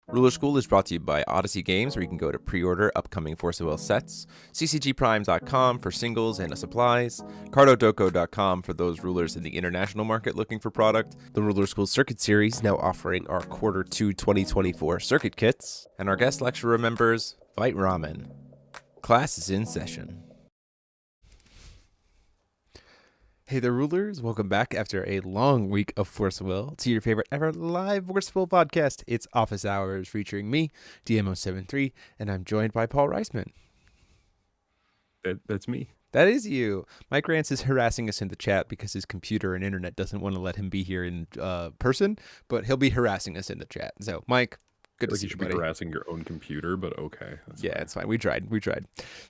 Ruler School is brought to you by Odyssey Games, where you can go to pre-order upcoming Force of Will sets, ccgprime.com for singles and supplies, cardodoco.com for those rulers in the international market looking for product, the Ruler School Circuit Series now offering our Q2 2024 circuit kits, and our guest lecturer members, Fight Ramen. Class is in session. Hey there, rulers. Welcome back after a long week of Force of Will to your favorite ever live Force of Will podcast. It's Office Hours featuring me, DMO73, and I'm joined by Paul Reisman. That's me. That is you. Mike Rance is harassing us in the chat because his computer and internet doesn't want to let him be here in person, but he'll be harassing us in the chat. So, Mike, good to see you, should buddy. be harassing your own computer, but okay. Yeah, it's fine. We tried.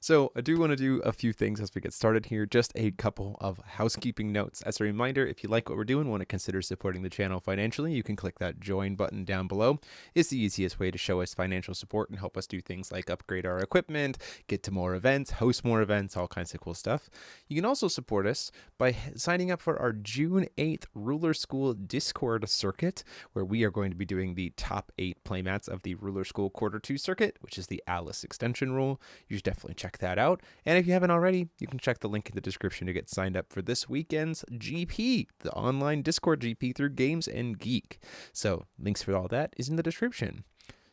So I do want to do a few things as we get started here. Just a couple of housekeeping notes. As a reminder, if you like what we're doing, want to consider supporting the channel financially, you can click that join button down below. It's the easiest way to show us financial support and help us do things like upgrade our equipment, get to more events, host more events, all kinds of cool stuff. You can also support us by signing up for our June 8th Ruler School Discord circuit, where we are going to be doing the top 8 playmats of the Ruler School Q2 circuit, which is the Alice extension rule. You should definitely check that out. And if you haven't already, you can check the link in the description to get signed up for this weekend's GP, the online Discord GP through Games and Geek. So links for all that is in the description.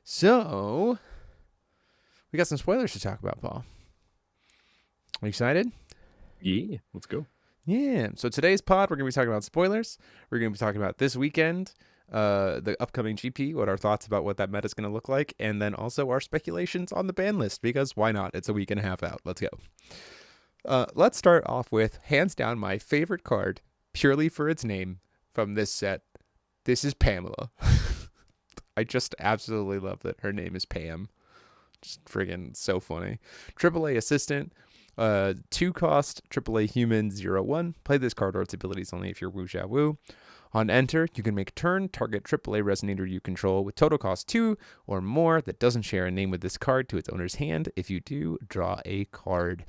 So we got some spoilers to talk about, Paul. Are you excited? Yeah, let's go. Yeah. So today's pod, we're going to be talking about spoilers. We're going to be talking about this weekend, the upcoming GP, what our thoughts about what that meta is going to look like, and then also our speculations on the ban list, because why not? It's a week and a half out. Let's go. Let's start off with, hands down, my favorite card, purely for its name, from this set. This is Pamela. I just absolutely love that her name is Pam. Just friggin' so funny. AAA assistant. 2 cost, AAA human, 0/1. Play this card or its abilities only if you're Wu Jia Wu. On enter, you can make a turn, target AAA resonator you control with total cost 2 or more that doesn't share a name with this card to its owner's hand. If you do, draw a card.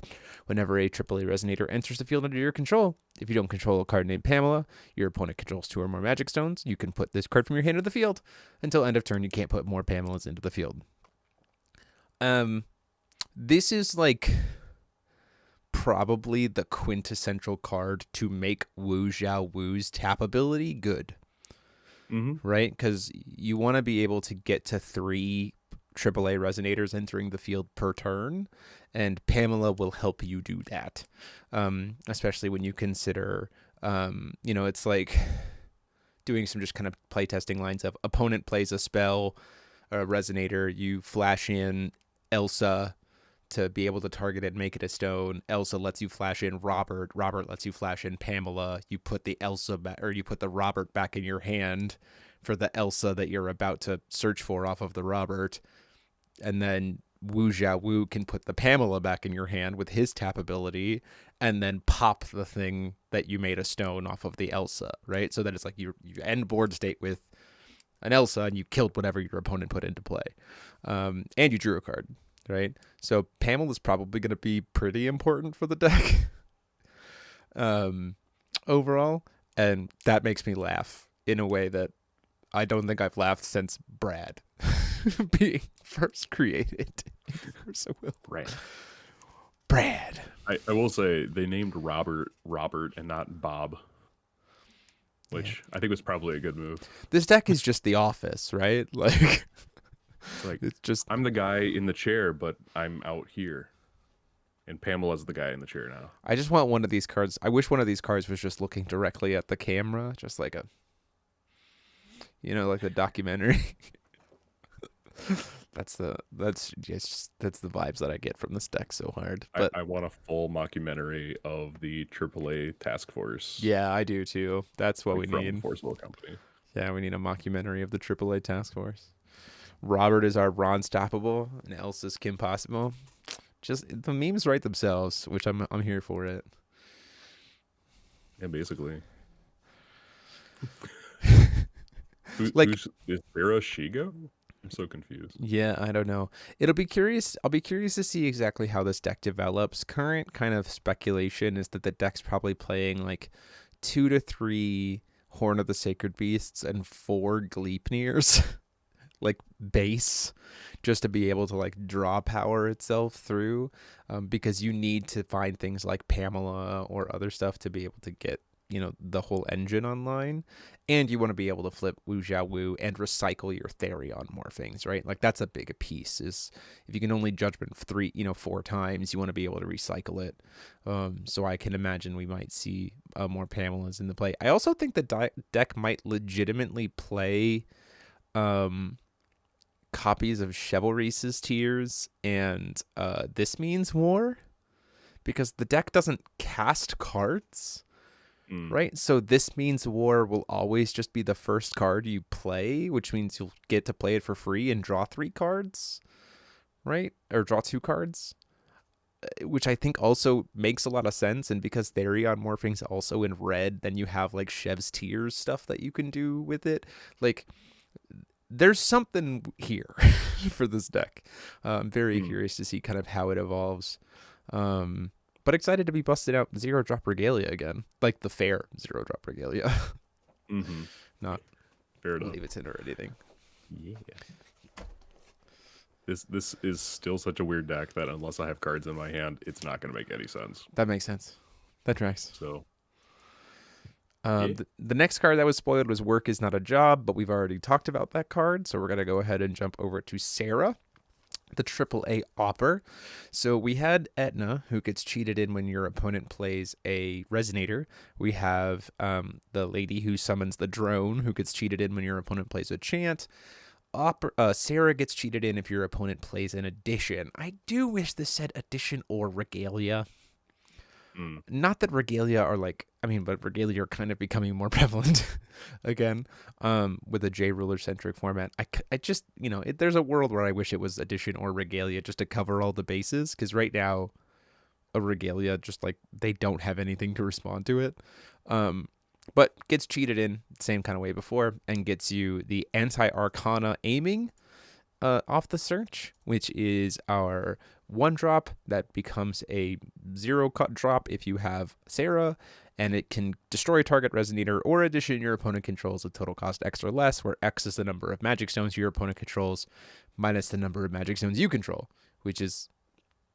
Whenever a AAA resonator enters the field under your control, if you don't control a card named Pamela, your opponent controls 2 or more magic stones, you can put this card from your hand to the field. Until end of turn, you can't put more Pamelas into the field. This is like probably the quintessential card to make Wu Xiao Wu's tap ability good. Right? Because you want to be able to get to 3 AAA resonators entering the field per turn, and Pamela will help you do that. Especially when you consider, it's like doing some just kind of playtesting lines of opponent plays a spell, a resonator, you flash in Elsa to be able to target it and make it a stone. Elsa lets you flash in Robert. Robert lets you flash in Pamela. You put the Elsa back, or you put the Robert back in your hand for the Elsa that you're about to search for off of the Robert. And then Wu Jia Wu can put the Pamela back in your hand with his tap ability and then pop the thing that you made a stone off of the Elsa, right? So that it's like you end board state with an Elsa and you killed whatever your opponent put into play. And you drew a card. Right, so Pamela's probably going to be pretty important for the deck overall, and that makes me laugh in a way that I don't think I've laughed since Brad being first created. Right. Brad. I will say they named Robert and not Bob, which I think was probably a good move. This deck is just The Office, right? Like it's just I'm the guy in the chair, but I'm out here, and Pamela's the guy in the chair now. I just want one of these cards. I wish one of these cards was just looking directly at the camera, just like like a documentary. That's the vibes that I get from this deck so hard. But I want a full mockumentary of the AAA task force. Yeah, I do too. That's what we need. Forceful Company. Yeah, we need a mockumentary of the AAA task force. Robert is our Ron Stoppable, and Elsa's Kim Possible. Just the memes write themselves, which I'm here for it. Yeah, basically. Is Sarah Shigo? I'm so confused. Yeah, I don't know. I'll be curious to see exactly how this deck develops. Current kind of speculation is that the deck's probably playing like 2 to 3 Horn of the Sacred Beasts and 4 Gleipnirs. like base just to be able to like draw power itself through, because you need to find things like Pamela or other stuff to be able to get, you know, the whole engine online. And you want to be able to flip Wu Zhao Wu and recycle your Therion morphings, right? Like that's a big piece. Is if you can only judgment 4 times, you want to be able to recycle it. So I can imagine we might see more Pamelas in the play. I also think the deck might legitimately play copies of Chivalry's Tears and This Means War, because the deck doesn't cast cards. Right? So This Means War will always just be the first card you play, which means you'll get to play it for free and draw 3 cards, right? Or draw 2 cards, which I think also makes a lot of sense. And because Therion Morphing's also in red, then you have like Chev's Tears stuff that you can do with it. Like, there's something here for this deck. I'm very curious to see kind of how it evolves. But excited to be busting out 0-drop Regalia again, like the fair 0-drop Regalia. Not fair enough. Leviathan or anything. Yeah. This is still such a weird deck that unless I have cards in my hand, it's not going to make any sense. That makes sense. That tracks. So, the next card that was spoiled was Work Is Not a Job, but we've already talked about that card, so we're going to go ahead and jump over to Sarah, the AAA Opper. So we had Etna, who gets cheated in when your opponent plays a Resonator. We have the lady who summons the drone, who gets cheated in when your opponent plays a chant. Sarah gets cheated in if your opponent plays an addition. I do wish this said addition or Regalia. Not that Regalia are like, but Regalia are kind of becoming more prevalent again, with a J ruler centric format. I just, there's a world where I wish it was addition or Regalia just to cover all the bases. Cause right now a Regalia, just like they don't have anything to respond to it. But gets cheated in same kind of way before and gets you the anti-Arcana aiming, off the search, which is our 1-drop that becomes a 0-cut drop if you have Sarah, and it can destroy target Resonator or addition your opponent controls at total cost X or less, where X is the number of magic stones your opponent controls minus the number of magic stones you control, which is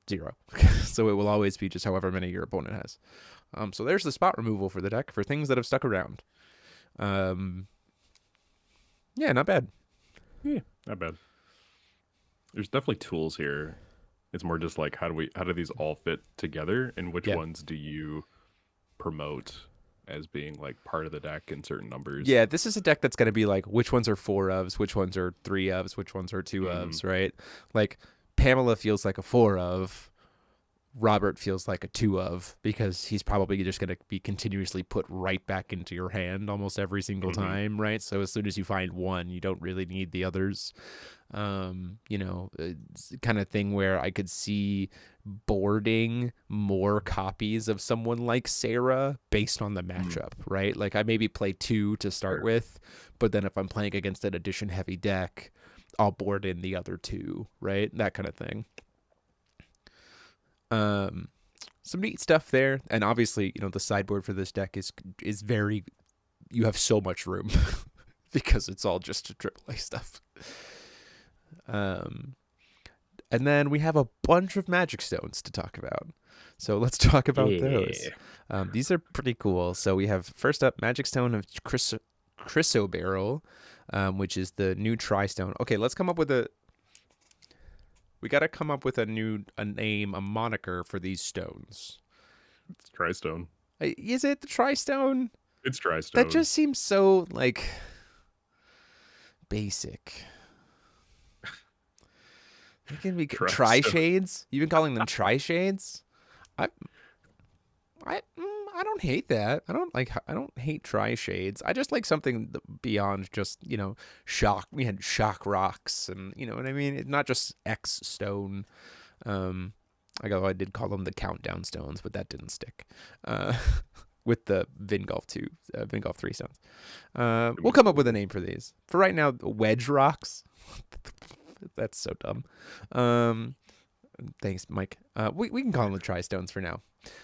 0. So it will always be just however many your opponent has. So there's the spot removal for the deck for things that have stuck around. Yeah, not bad. Yeah, not bad. There's definitely tools here. It's more just like how do these all fit together, and which ones do you promote as being like part of the deck in certain numbers? Yeah, this is a deck that's going to be like which ones are 4 ofs, which ones are 3 ofs, which ones are 2 ofs, right? Like Pamela feels like a 4 of. Robert feels like a 2 of, because he's probably just going to be continuously put right back into your hand almost every single time, right? So as soon as you find one, you don't really need the others. It's kind of thing where I could see boarding more copies of someone like Sarah based on the matchup, right? Like I maybe play 2 to start with, but then if I'm playing against an addition heavy deck, I'll board in the other 2, right? That kind of thing. Some neat stuff there, and obviously, the sideboard for this deck is very, you have so much room because it's all just AAA stuff. And then we have a bunch of magic stones to talk about. So let's talk about those. These are pretty cool. So we have first up Magic Stone of Chrysoberyl, which is the new Tri-Stone. Okay, let's come up with we got to come up with a name, a moniker for these stones. It's Tri-Stone. Is it the Tri-Stone? It's Tri-Stone. That just seems so, like, basic. They can be Tri-Shades? You've been calling them Tri-Shades? I don't hate that. I don't hate Tri-Shades. I just like something beyond just, shock. We had shock rocks and, you know what I mean? It's not just X stone. I did call them the countdown stones, but that didn't stick. With the Vingolf 3 stones. We'll come up with a name for these. For right now, wedge rocks. That's so dumb. Thanks, Mike. We can call them the Tri-Stones for now.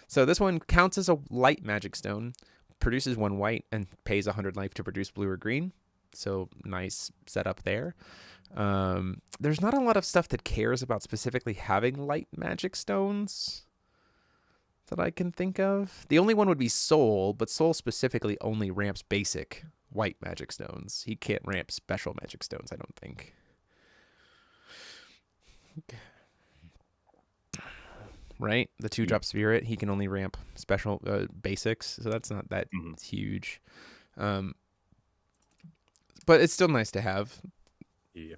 So this one counts as a light magic stone, produces 1 white, and pays 100 life to produce blue or green. So nice setup there. There's not a lot of stuff that cares about specifically having light magic stones that I can think of. The only one would be Soul, but Soul specifically only ramps basic white magic stones. He can't ramp special magic stones, I don't think. Right? The 2-drop spirit, he can only ramp special basics, so that's not that huge. But it's still nice to have. Yeah.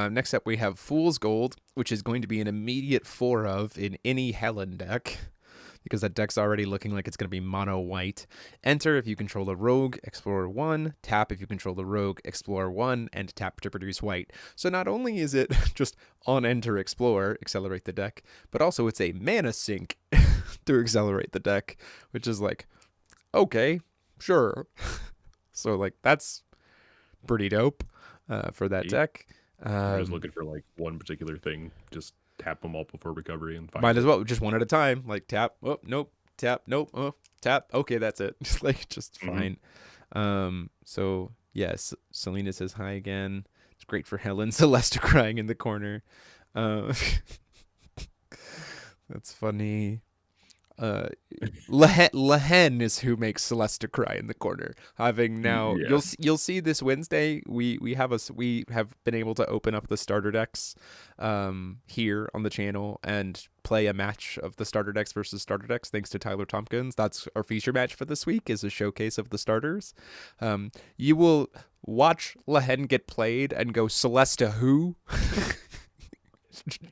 Next up, we have Fool's Gold, which is going to be an immediate 4 of in any Helen deck, because that deck's already looking like it's going to be mono white. Enter if you control a rogue, explore 1. Tap if you control the rogue, explore 1, and tap to produce white. So not only is it just on enter explore, accelerate the deck, but also it's a mana sink to accelerate the deck, which is like, okay, sure. So like that's pretty dope for that deck. You're just looking for like one particular thing, just tap them all before recovery and find might as well just one at a time, like tap, oh nope, tap, nope, oh tap, okay, that's it. Just fine. So yes, Selena says hi again. It's great for Helen. Celeste crying in the corner. That's funny. Lehen is who makes Celeste cry in the corner. Having now, you'll see this Wednesday. We have been able to open up the starter decks, here on the channel and play a match of the starter decks versus starter decks. Thanks to Tyler Tompkins. That's our feature match for this week. Is a showcase of the starters. You will watch Lehen get played and go Celeste who.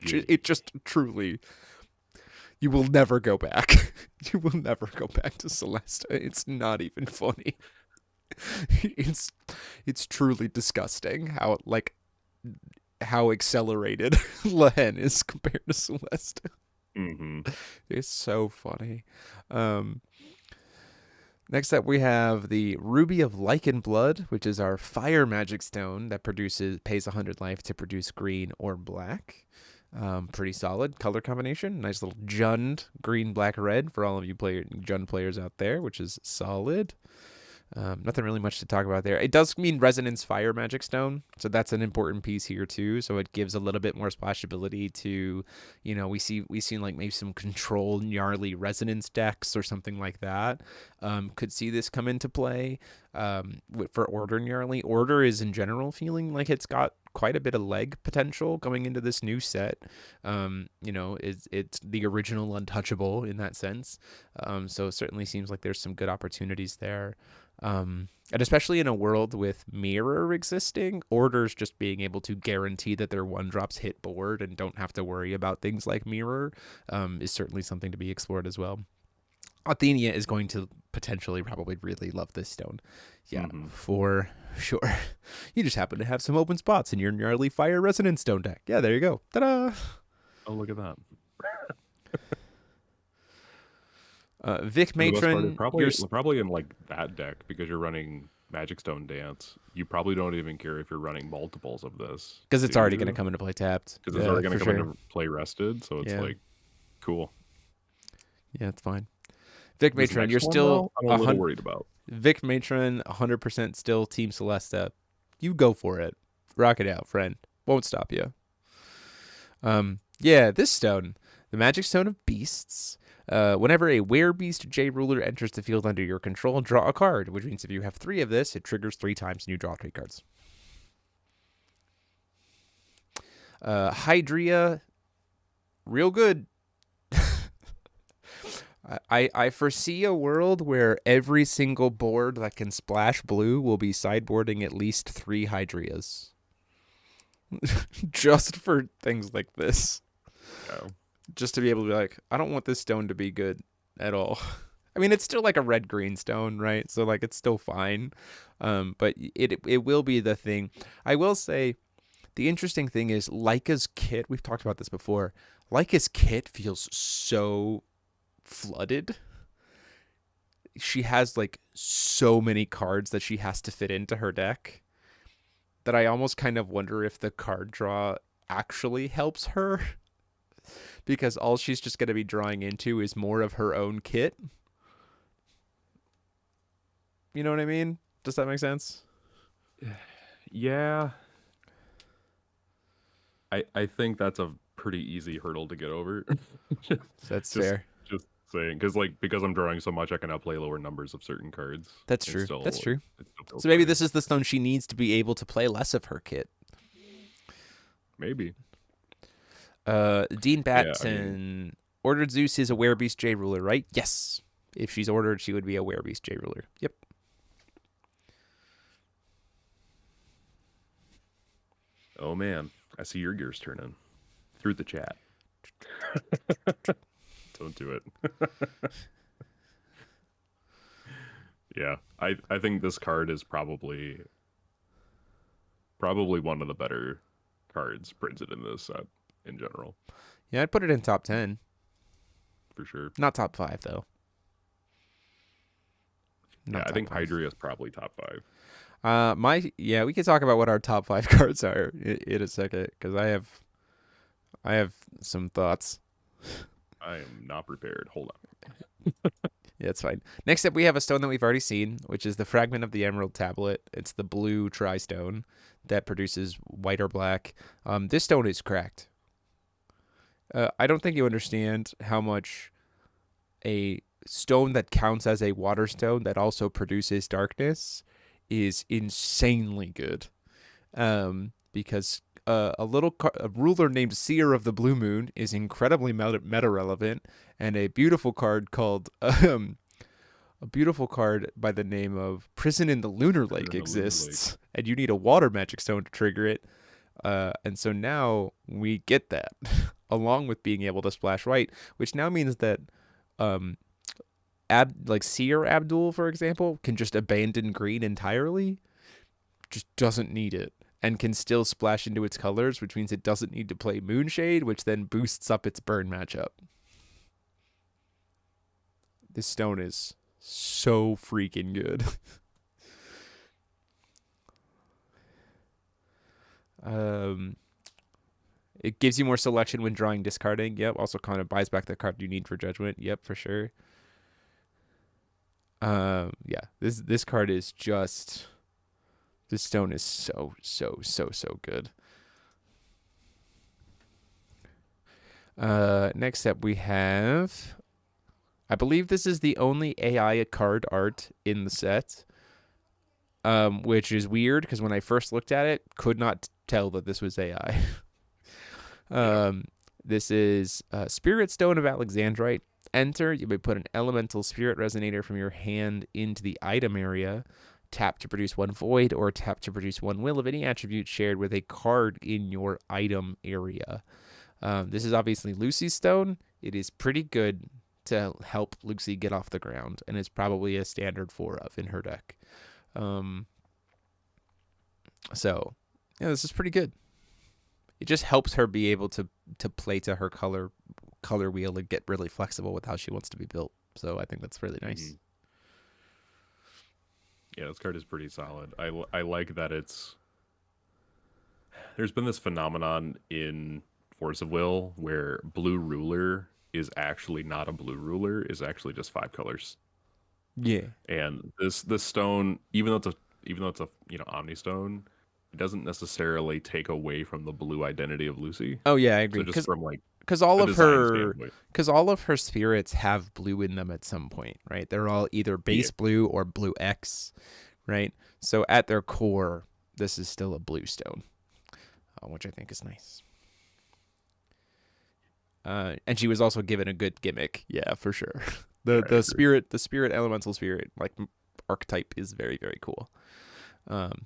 It just truly. You will never go back. You will never go back to Celeste. It's not even funny. It's truly disgusting how accelerated Lehen is compared to Celeste. It's so funny. Next up, we have the Ruby of Lichen Blood, which is our fire magic stone that pays 100 life to produce green or black. Pretty solid color combination. Nice little Jund green, black, red for all of you Jund players out there, which is solid. Nothing really much to talk about there. It does mean Resonance Fire Magic Stone, so that's an important piece here too. So it gives a little bit more splashability to, we see like maybe some control gnarly Resonance decks or something like that. Could see this come into play for Order gnarly. Order is in general feeling like it's got quite a bit of leg potential going into this new set. It's the original Untouchable in that sense. So it certainly seems like there's some good opportunities there. And especially in a world with Mirror existing, Orders just being able to guarantee that their 1-drops hit board and don't have to worry about things like Mirror is certainly something to be explored as well. Athenia is going to potentially probably really love this stone. Yeah, for sure. You just happen to have some open spots in your gnarly fire resonance stone deck. Yeah, there you go. Ta-da! Oh, look at that. Vic Matron, probably in like that deck, because you're running Magic Stone Dance. You probably don't even care if you're running multiples of this, because it's already going to come into play tapped. Because it's already going to come into play rested, so it's like cool. Yeah, it's fine. Vic Matron, you're still I'm a little worried about. Vic Matron, 100% still Team Celesta. You go for it. Rock it out, friend. Won't stop you. Yeah, this stone, the Magic Stone of Beasts. Whenever a Werebeast J Ruler enters the field under your control, draw a card, which means if you have 3 of this, it triggers 3 times and you draw 3 cards. Hydria, real good. I foresee a world where every single board that can splash blue will be sideboarding at least 3 Hydrias. Just for things like this. Oh. Just to be able to be like, I don't want this stone to be good at all. I mean, it's still like a red-green stone, right? So like it's still fine. But it will be the thing. I will say the interesting thing is Leica's kit, we've talked about this before. Leica's kit feels so flooded. She has like so many cards that she has to fit into her deck that I almost kind of wonder if the card draw actually helps her, because all she's just going to be drawing into is more of her own kit. You know what I mean? Does that make sense? Yeah. I think that's a pretty easy hurdle to get over. That's just fair. just saying, because I'm drawing so much, I can now play lower numbers of certain cards. That's And true. That's still, true. it still feels So maybe better. this is the stone she needs to be able to play less of her kit. Maybe. Dean Yeah, I mean, Batson ordered Zeus is a Werebeast J ruler, right? Yes. If she's ordered, she would be a Werebeast J ruler. Yep. oh man, I see your gears turning through the chat. Don't do it. Yeah, I think this card is probably one of the better cards printed in this set in general. Yeah, I'd put it in top 10. For sure. Not top 5, though. Yeah, I think Hydria is probably top 5. We can talk about what our top 5 cards are in a second, because I have some thoughts. I am not prepared. Hold on. Yeah, it's fine. Next up, we have a stone that we've already seen, which is the Fragment of the Emerald Tablet. It's the blue tri-stone that produces white or black. This stone is cracked. I don't think you understand how much a stone that counts as a water stone that also produces darkness is insanely good. Because a ruler named Seer of the Blue Moon is incredibly meta relevant, and a beautiful card called a beautiful card by the name of Prison in the Lunar Lake exists, and you need a water magic stone to trigger it. And so now we get that, along with being able to splash white, which now means that Seer Abdul, for example, can just abandon green entirely, just doesn't need it, and can still splash into its colors, which means it doesn't need to play Moonshade, which then boosts up its burn matchup. This stone is so freaking good. It gives you more selection when drawing discarding. Yep. Also kind of buys back the card you need for judgment. Yep, for sure. Yeah. This card is just... This stone is so good. Next up we have... I believe this is the only AI card art in the set. Which is weird, because when I first looked at it, could not tell that this was AI. This is Spirit Stone of Alexandrite. Enter, you may put an elemental spirit resonator from your hand into the item area. Tap to produce 1 void, or tap to produce 1 will of any attribute shared with a card in your item area. This is obviously Lucy's stone. It is pretty good to help Lucy get off the ground, and is probably a standard 4 of in her deck. So, yeah, this is pretty good. It just helps her be able to play to her color wheel and get really flexible with how she wants to be built. So I think that's really nice. Mm-hmm. Yeah, this card is pretty solid. I like that it's... There's been this phenomenon in Force of Will where blue ruler is actually not a blue ruler, is actually just 5 colors. Yeah. And this stone, even though it's a Omni stone, it doesn't necessarily take away from the blue identity of Lucy. Oh yeah, I agree. So just from like because all of her spirits have blue in them at some point, right? They're all either base blue or blue X, right? So at their core, this is still a blue stone, which I think is nice. And she was also given a good gimmick, yeah, for sure. The spirit elemental spirit like archetype is very, very cool.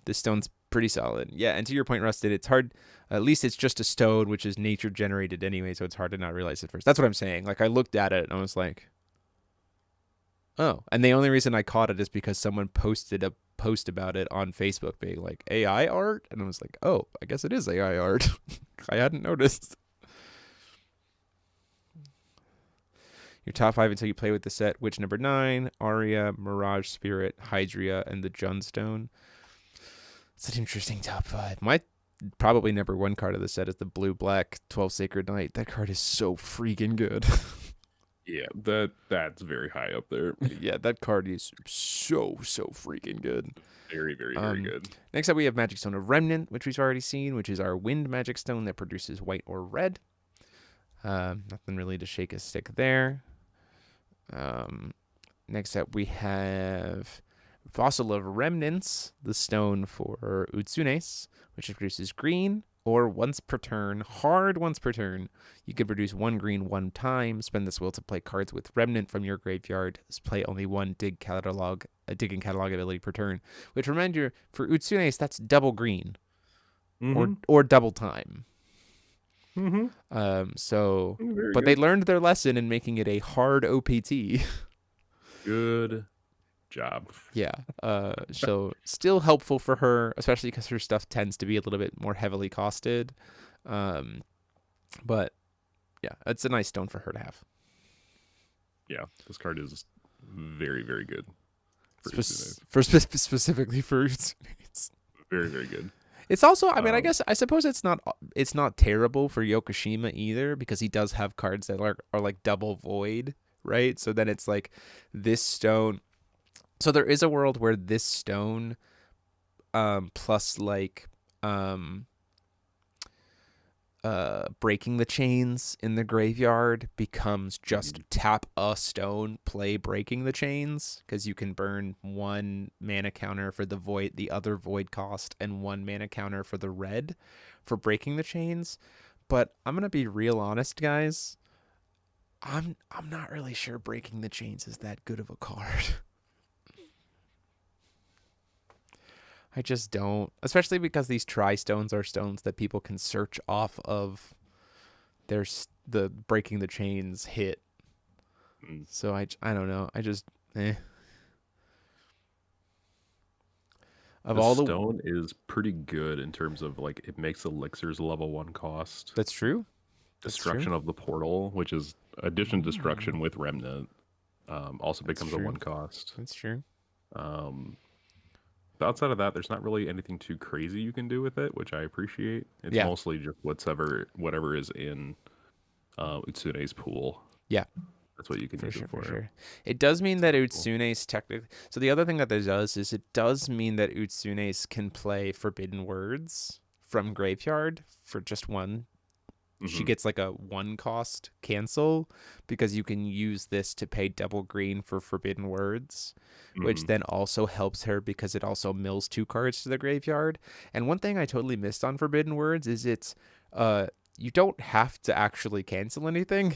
This stone's pretty solid. Yeah, and to your point, Rusted, it's hard. At least it's just a stone, which is nature generated anyway, so it's hard to not realize it first. That's what I'm saying. Like, I looked at it and I was like, oh. And the only reason I caught it is because someone posted a post about it on Facebook being like, AI art? And I was like, oh, I guess it is AI art. I hadn't noticed. Your top 5 until you play with the set. Witch number 9, Aria, Mirage Spirit, Hydria, and the Junstone. It's an interesting top 5. My probably number 1 card of the set is the blue-black 12 Sacred Knight. That card is so freaking good. Yeah, that's very high up there. Yeah, that card is so freaking good. Very, very, very Um, good. Next up, we have Magic Stone of Remnant, which we've already seen, which is our wind magic stone that produces white or red. Nothing really to shake a stick there. Um, Next up, we have Fossil of Remnants, the stone for Utsunes, which produces green, or once per turn, hard once per turn. You can produce one green one time, spend this will to play cards with Remnant from your graveyard, play only one digging catalog ability per turn. Which, remind you, for Utsunes, that's double green, Mm-hmm. or double time. Mm-hmm. Very But they good. learned their lesson in making it a hard OPT. Good job. Yeah. So still helpful for her, especially because her stuff tends to be a little bit more heavily costed. Um, but yeah, it's a nice stone for her to have. Yeah, this card is very, very good for Utsunes. Specifically for Utsunes. Very, very good. It's also, I mean, Um, I suppose it's not terrible for Yokoshima either because he does have cards that are like double void, right? So then it's like this stone. So there is a world where this stone plus like breaking the chains in the graveyard becomes just tap a stone, play breaking the chains, because you can burn one mana counter for the other void cost, and one mana counter for the red for breaking the chains. But I'm gonna be real honest, guys. I'm not really sure breaking the chains is that good of a card. I just don't, especially because these tri-stones are stones that people can search off of there's the breaking the chains hit. So I don't know. I just of the all the stone is pretty good in terms of like it makes elixirs level 1 cost. That's true. That's true. Destruction of the portal, which is addition destruction with remnant, also That's becomes a true. 1 cost. That's true. But outside of that, there's not really anything too crazy you can do with it, which I appreciate. It's Yeah. mostly just whatever is in Utsune's pool. Yeah. That's what you can use it for. For sure. It does mean that Utsune's technically. So the other thing that it does is it does mean that Utsune's can play Forbidden Words from graveyard for just one. She gets like a 1 cost cancel because you can use this to pay double green for Forbidden Words, which then also helps her because it also mills 2 cards to the graveyard. And one thing I totally missed on Forbidden Words is you don't have to actually cancel anything.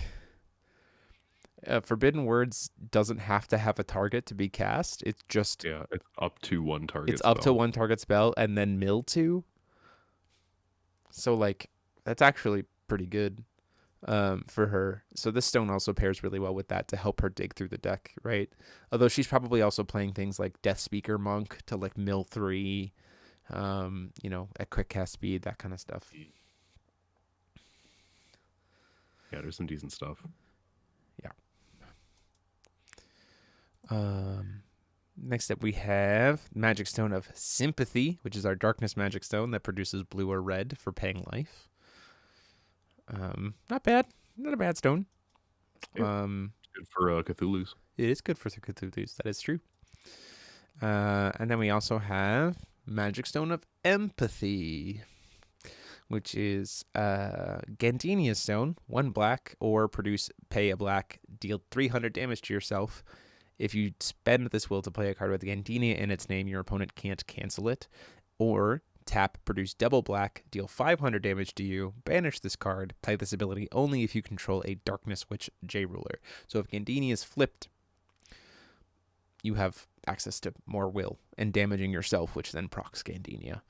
Forbidden Words doesn't have to have a target to be cast. It's just it's up to 1 target. It's up to 1 target spell and then mill 2. So like that's actually pretty good for her. So this stone also pairs really well with that to help her dig through the deck, right? Although she's probably also playing things like Death Speaker Monk to like mill 3, at quick cast speed, that kind of stuff. Yeah, there's some decent stuff. Yeah. Next up we have Magic Stone of Sympathy, which is our Darkness Magic Stone that produces blue or red for paying life. Not bad. Not a bad stone. Yeah. It's good for Cthulhu's. It is good for Cthulhu's. That is true. And then we also have Magic Stone of Empathy, which is Gandinia's Stone, 1 black, or pay a black, deal 300 damage to yourself. If you spend this will to play a card with Gandinia in its name, your opponent can't cancel it. Or tap, produce double black, deal 500 damage to you, banish this card, play this ability only if you control a Darkness Witch J-Ruler. So if Gandinia is flipped, you have access to more will and damaging yourself, which then procs Gandinia.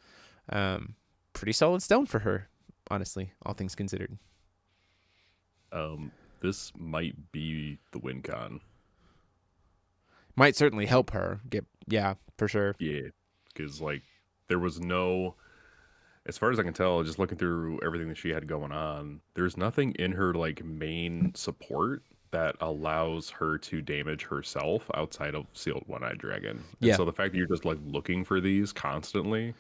Pretty solid stone for her, honestly, all things considered. This might be the win con. Might certainly help her for sure. Yeah, because like there was no, as far as I can tell, just looking through everything that she had going on, there's nothing in her like main support that allows her to damage herself outside of Sealed One-Eyed Dragon. And so the fact that you're just like looking for these constantly,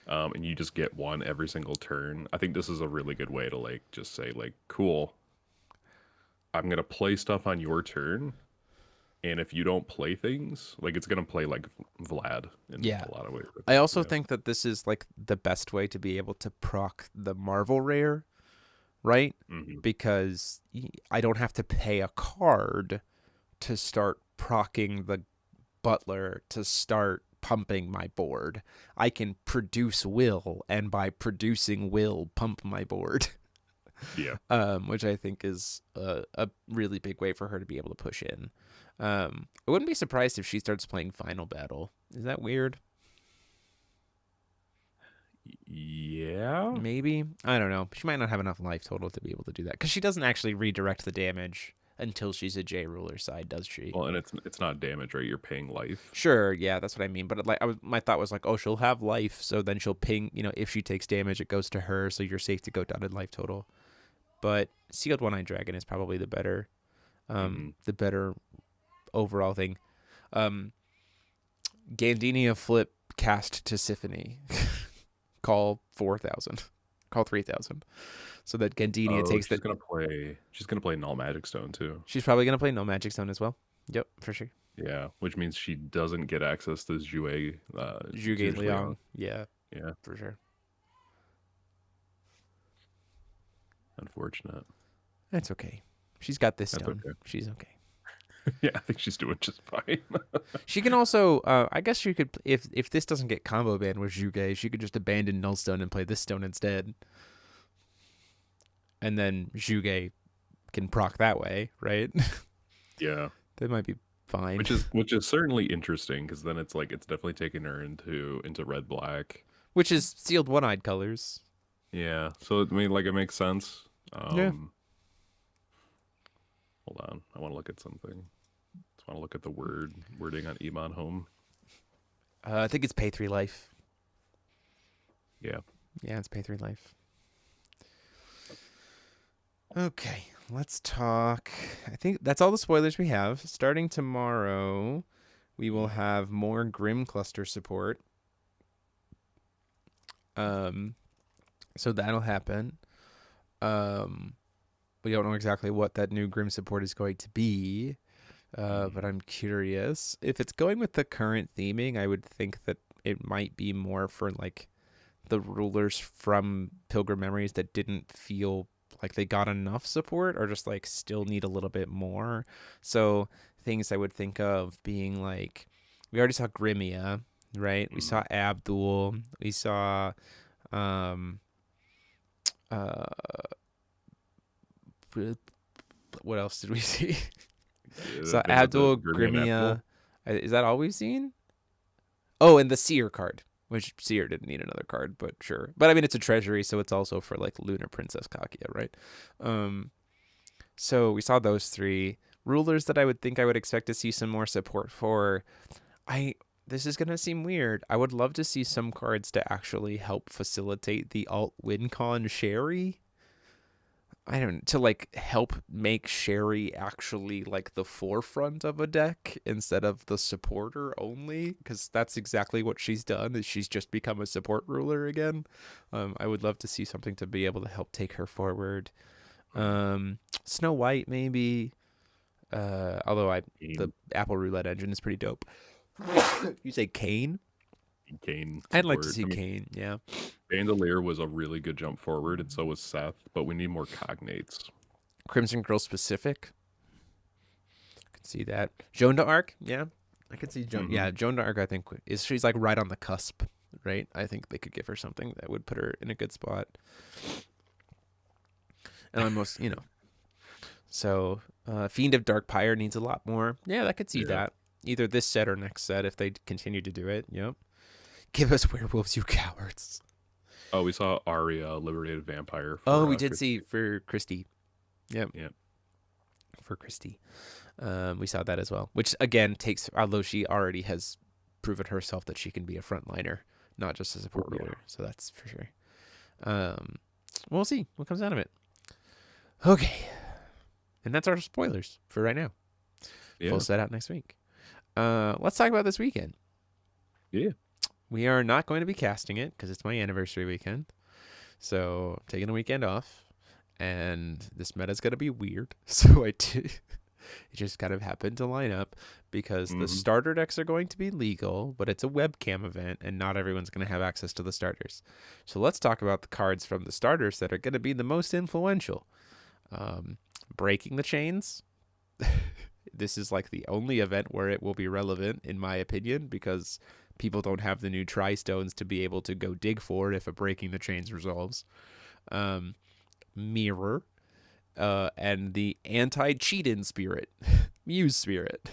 and you just get one every single turn, I think this is a really good way to like just say like, cool, I'm gonna play stuff on your turn, and if you don't play things, like it's gonna play like Vlad in Yeah. a lot of ways. I I think. also Yeah. think that this is like the best way to be able to proc the Marvel rare, right? Hmm. Because I don't have to pay a card to start procking the butler to start pumping my board. I can produce will, and by producing will, pump my board. Yeah. Which I think is a really big way for her to be able to push in. I wouldn't be surprised if she starts playing Final Battle. Is that weird? Yeah. Maybe. I don't know. She might not have enough life total to be able to do that because she doesn't actually redirect the damage until she's a J ruler side, does she? Well, and it's not damage, right? You're paying life. Sure, yeah, that's what I mean. But like, my thought was like, oh, she'll have life, so then she'll ping. You know, if she takes damage, it goes to her, so you're safe to go down in life total. But Sealed One Eyed Dragon is probably Hmm. the better overall thing. Um, Gandinia flip cast to Symphony, call 4,000, call 3,000, so that Gandinia Oh, takes that. she's gonna play Null Magic Stone too. She's probably gonna play No Magic Zone as well. Yep, for sure. Yeah, which means she doesn't get access to Zhuge Zhuge Liang, Liang. yeah, Yeah, for sure. unfortunate. That's okay. She's got this That's stone. okay. She's okay. Yeah, I think she's doing just fine. She can also, I guess she could, if this doesn't get combo banned with Zhuge, she could just abandon Nullstone and play this stone instead. And then Zhuge can proc that way, right? Yeah, That might be fine. which is certainly interesting because then it's like it's definitely taking her into red black. Which is sealed one-eyed colors. Yeah, so I mean, like it makes sense. Yeah. Hold on, I want to look at something. Just want to look at the wording on Iman Home. I think it's pay 3 life. Yeah. Yeah, it's pay 3 life. Okay, let's talk. I think that's all the spoilers we have. Starting tomorrow, we will have more Grim Cluster support. So that'll happen. We don't know exactly what that new Grim support is going to be, but I'm curious. If it's going with the current theming, I would think that it might be more for like the rulers from Pilgrim Memories that didn't feel like they got enough support or just like still need a little bit more. So things I would think of being like, we already saw Grimia, right? We saw Abdul. We saw what else did we see? So The Abdul, Gurmian Grimia. Abdul. Is that all we've seen? Oh, and the Seer card, which Seer didn't need another card, but sure. But I mean, it's a treasury, so it's also for like Lunar Princess Kakia, right? So we saw those three rulers that I would think I would expect to see some more support for. This is gonna seem weird. I would love to see some cards to actually help facilitate the alt win con Sherry. I don't to like help make Sherry actually like the forefront of a deck instead of the supporter only, because that's exactly what she's done. Is she's just become a support ruler again. I would love to see something to be able to help take her forward. Snow White maybe. Although the Apple Roulette engine is pretty dope. You say Kane? Kane I'd like to support. see Kane. Yeah. Bandolier was a really good jump forward, and so was Seth, but we need more cognates. Crimson Girl specific. I can see that. Joan d'Arc. Yeah. I could see Joan. Yeah, Joan d'Arc. I think she's like right on the cusp, right? I think they could give her something that would put her in a good spot. And almost, So, Fiend of Dark Pyre needs a lot more. Yeah, I could see that. Either this set or next set if they continue to do it. Yep. Give us werewolves, you cowards. Oh, we saw Arya, Liberated Vampire. We did see for Christy. Yep. Yep. For Christy. We saw that as well, which again although she already has proven herself that she can be a frontliner, not just a support ruler. So that's for sure. We'll see what comes out of it. Okay. And that's our spoilers for right now. Yeah. Full set out next week. Let's talk about this weekend. Yeah. We are not going to be casting it because it's my anniversary weekend. So I'm taking a weekend off. and this meta is going to be weird. So it just kind of happened to line up because the starter decks are going to be legal, but it's a webcam event and not everyone's going to have access to the starters. So let's talk about the cards from the starters that are going to be the most influential. Breaking the Chains. This is like the only event where it will be relevant, in my opinion, because people don't have the new Tri-Stones to be able to go dig for it if a Breaking the Chains resolves. Mirror, and the anti-cheat-in spirit, Muse Spirit.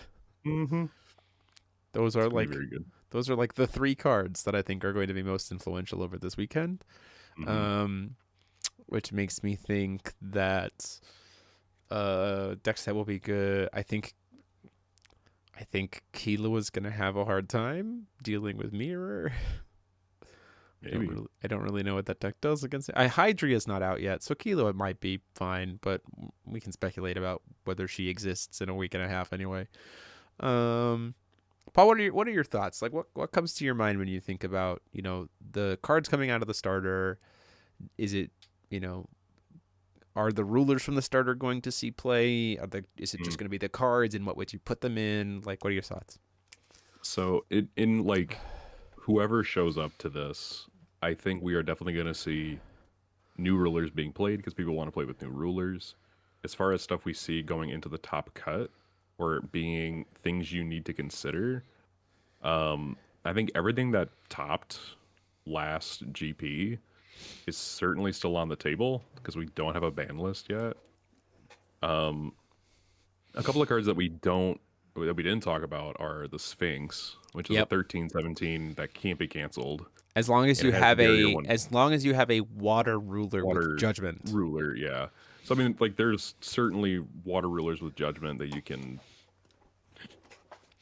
Those are like very good. Those are like the 3 cards that I think are going to be most influential over this weekend. Which makes me think that deck set will be good. I think Kilowa's gonna have a hard time dealing with Mirror. Maybe. I don't really know what that deck does against it. Hydria's not out yet, so Kilo it might be fine, but we can speculate about whether she exists in a week and a half anyway. Paul, what are your thoughts? Like, what comes to your mind when you think about, you know, the cards coming out of the starter? Is it, you know, are the rulers from the starter going to see play? Is it just going to be the cards, and what would you put them in? Like, what are your thoughts? So in like whoever shows up to this, I think we are definitely going to see new rulers being played because people want to play with new rulers. As far as stuff we see going into the top cut or being things you need to consider, I think everything that topped last GP is certainly still on the table because we don't have a ban list yet. A couple of cards that we didn't talk about are the Sphinx, which is a 13/17 that can't be canceled. As long as you have a water ruler with judgment. Ruler, yeah. So I mean, like, there's certainly water rulers with judgment that you can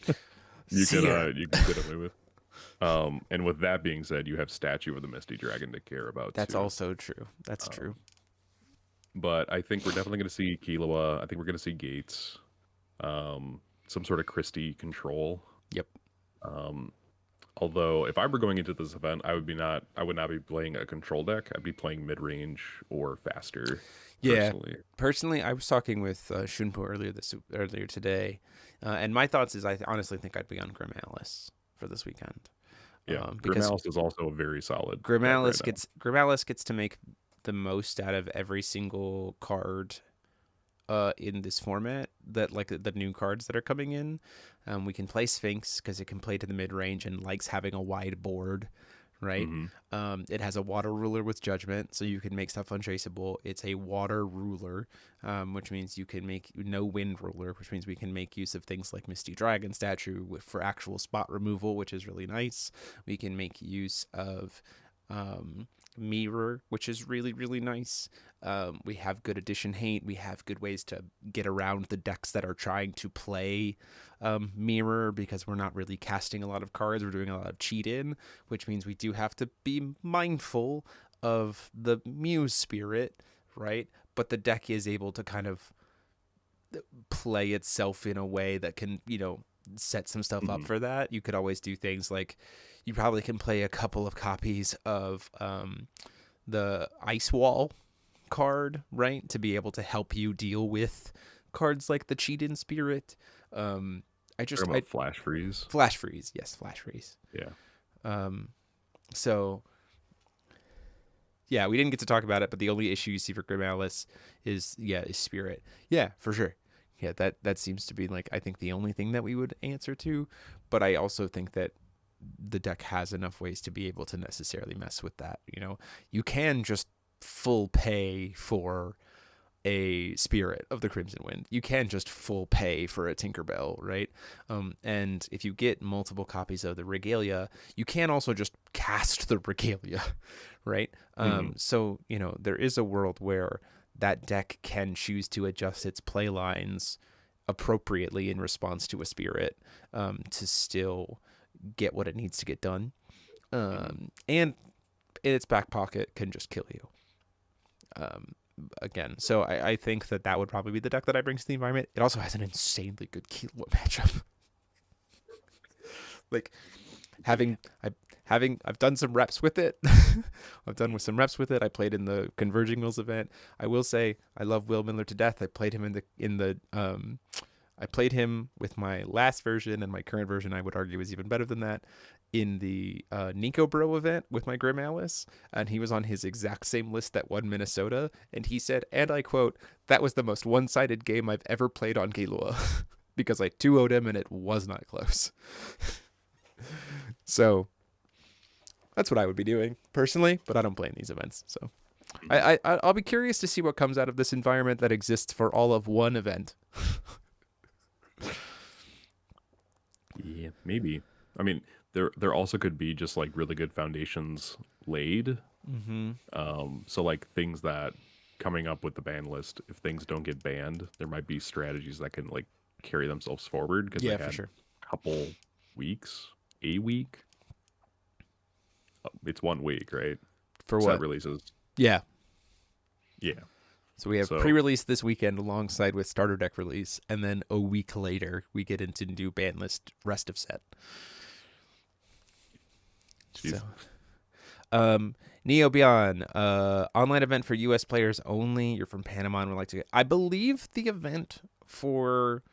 get away with. And with that being said, you have Statue of the Misty Dragon to care about. That's also true. That's true. But I think we're definitely going to see Killua. I think we're going to see Gates. Some sort of Christie control. Yep. Although if I were going into this event, I would not be playing a control deck. I'd be playing mid range or faster. Yeah. Personally, I was talking with Shunpo earlier today, and my thoughts is I honestly think I'd be on Grimalis for this weekend. Yeah, Grimalis is also very solid. Grimalis gets to make the most out of every single card in this format, that like the new cards that are coming in. We can play Sphinx because it can play to the mid range and likes having a wide board, right? It has a water ruler with judgment, so you can make stuff untraceable. It's a water ruler, which means you can make no wind ruler, which means we can make use of things like Misty Dragon Statue for actual spot removal, which is really nice. We can make use of Mirror, which is really, really nice. We have good addition hate. We have good ways to get around the decks that are trying to play Mirror, because we're not really casting a lot of cards. We're doing a lot of cheat in, which means we do have to be mindful of the Muse Spirit, right? But the deck is able to kind of play itself in a way that can, you know, set some stuff up for that. You could always do things like, you probably can play a couple of copies of the Ice Wall card, right, to be able to help you deal with cards like the Cheat-in Spirit. Flash Freeze. Flash Freeze, yes, Flash Freeze. Yeah. So, yeah, we didn't get to talk about it, but the only issue you see for Grimalis is Spirit. Yeah, for sure. Yeah, that seems to be, like, I think the only thing that we would answer to, but I also think that the deck has enough ways to be able to necessarily mess with that. You know, you can just full pay for a Spirit of the Crimson Wind. You can just full pay for a Tinkerbell, right? And if you get multiple copies of the Regalia, you can also just cast the Regalia, right? So, you know, there is a world where that deck can choose to adjust its play lines appropriately in response to a Spirit, to still get what it needs to get done, and in its back pocket can just kill you again. So I think that would probably be the deck that I bring to the environment. It also has an insanely good Killua matchup. Like, having I've done some reps with it. I've done with some reps with it. I played in the Converging Wills event. I will say I love Will Miller to death. I played him I played him with my last version, and my current version I would argue is even better than that, in the Nico Bro event with my Grim Alice, and he was on his exact same list that won Minnesota, and he said, and I quote, "That was the most one-sided game I've ever played on Kahlua," because I 2-0'd him and it was not close. So that's what I would be doing personally, but I don't play in these events, so I'll be curious to see what comes out of this environment that exists for all of one event. Yeah, maybe. I mean, there also could be just like really good foundations laid. So like things that coming up with the ban list, if things don't get banned, there might be strategies that can like carry themselves forward because they had for sure. a couple weeks, a week. It's 1 week, right? For Set what? releases. Yeah. Yeah. So we have pre-release this weekend alongside with starter deck release, and then a week later we get into new ban list rest of set. Jeez. So, Neo Beyond, online event for U.S. players only. You're from Panama and would like to get... I believe the event for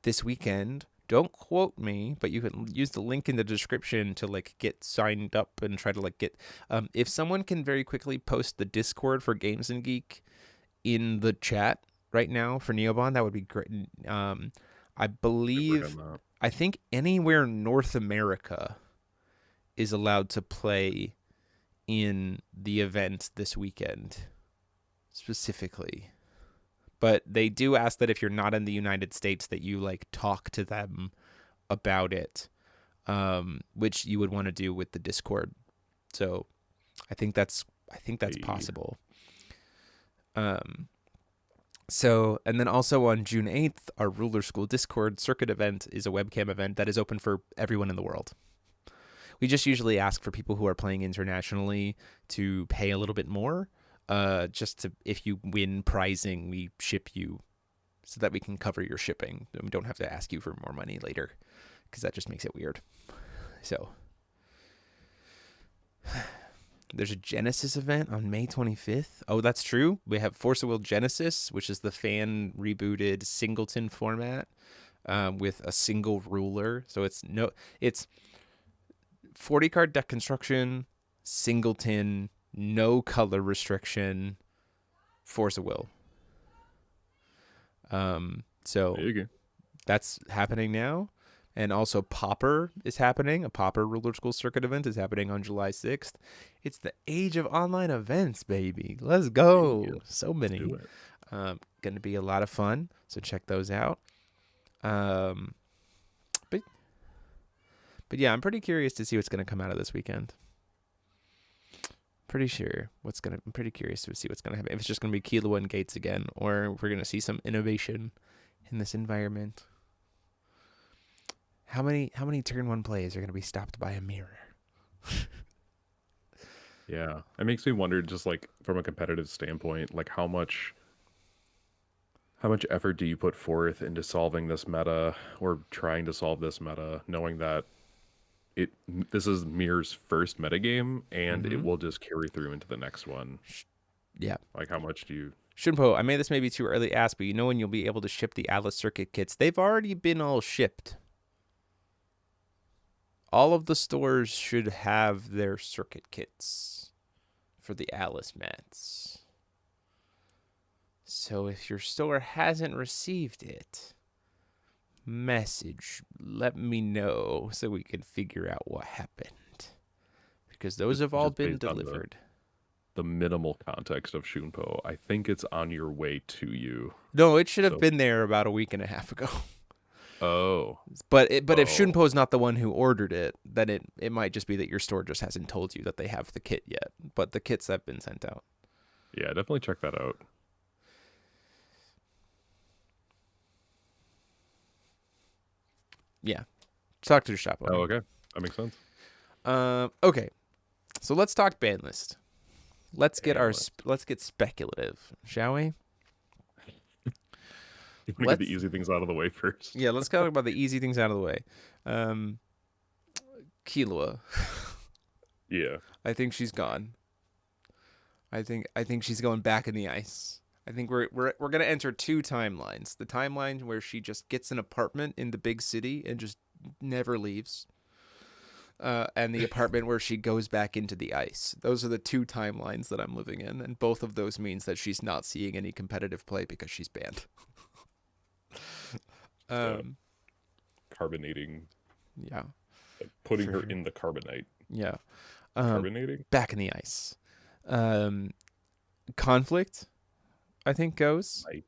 this weekend, don't quote me, but you can use the link in the description to like get signed up and try to like get... if someone can very quickly post the Discord for Games and Geek in the chat right now for Neobond, that would be great. I believe, I think anywhere North America is allowed to play in the event this weekend specifically, but they do ask that if you're not in the United States that you like talk to them about it, which you would want to do with the Discord. So I think that's possible. So, and then also on June 8th, our Ruler School Discord circuit event is a webcam event that is open for everyone in the world. We just usually ask for people who are playing internationally to pay a little bit more, just to, if you win prizing, we ship you so that we can cover your shipping. We don't have to ask you for more money later, because that just makes it weird. So there's a Genesis event on May 25th. Oh, that's true. We have Force of Will Genesis, which is the fan rebooted singleton format with a single ruler. So it's 40 card deck construction, singleton, no color restriction, Force of Will. So there you go. That's happening now. And also Popper is happening. A Popper Ruler School Circuit event is happening on July 6th. It's the age of online events, baby. Let's go. Yeah, so many. Going to be a lot of fun. So check those out. But yeah, I'm pretty curious to see what's going to come out of this weekend. I'm pretty curious to see what's going to happen. If it's just going to be Kilo and Gates again, or if we're going to see some innovation in this environment. How many turn one plays are going to be stopped by a mirror? Yeah, it makes me wonder, just like from a competitive standpoint, like how much effort do you put forth into solving this meta or trying to solve this meta, knowing that this is Mirror's first metagame and it will just carry through into the next one. Yeah. Like how much do you... Shunpo, I made this maybe too early to ask, but you know when you'll be able to ship the Atlas Circuit kits? They've already been all shipped. All of the stores should have their circuit kits for the Alice mats. So if your store hasn't received it, let me know so we can figure out what happened. Because those have all been delivered. The minimal context of Shunpo, I think it's on your way to you. No, it should have been there about a week and a half ago. Oh. But if Shunpo is not the one who ordered it, then it might just be that your store just hasn't told you that they have the kit yet. But the kits have been sent out. Yeah, definitely check that out. Yeah. Talk to your shop owner. Oh, okay. That makes sense. Okay. So let's talk ban list. Let's get speculative, shall we? You want to get the easy things out of the way first? Yeah, let's talk about the easy things out of the way. Killua. Yeah. I think she's gone. I think she's going back in the ice. I think we're gonna enter two timelines. The timeline where she just gets an apartment in the big city and just never leaves, and the apartment where she goes back into the ice. Those are the two timelines that I'm living in, and both of those means that she's not seeing any competitive play because she's banned. um, Carbonating, yeah, like putting for her sure. in the carbonite. Yeah, Carbonating? back in the ice. Um, conflict, I think goes. Right.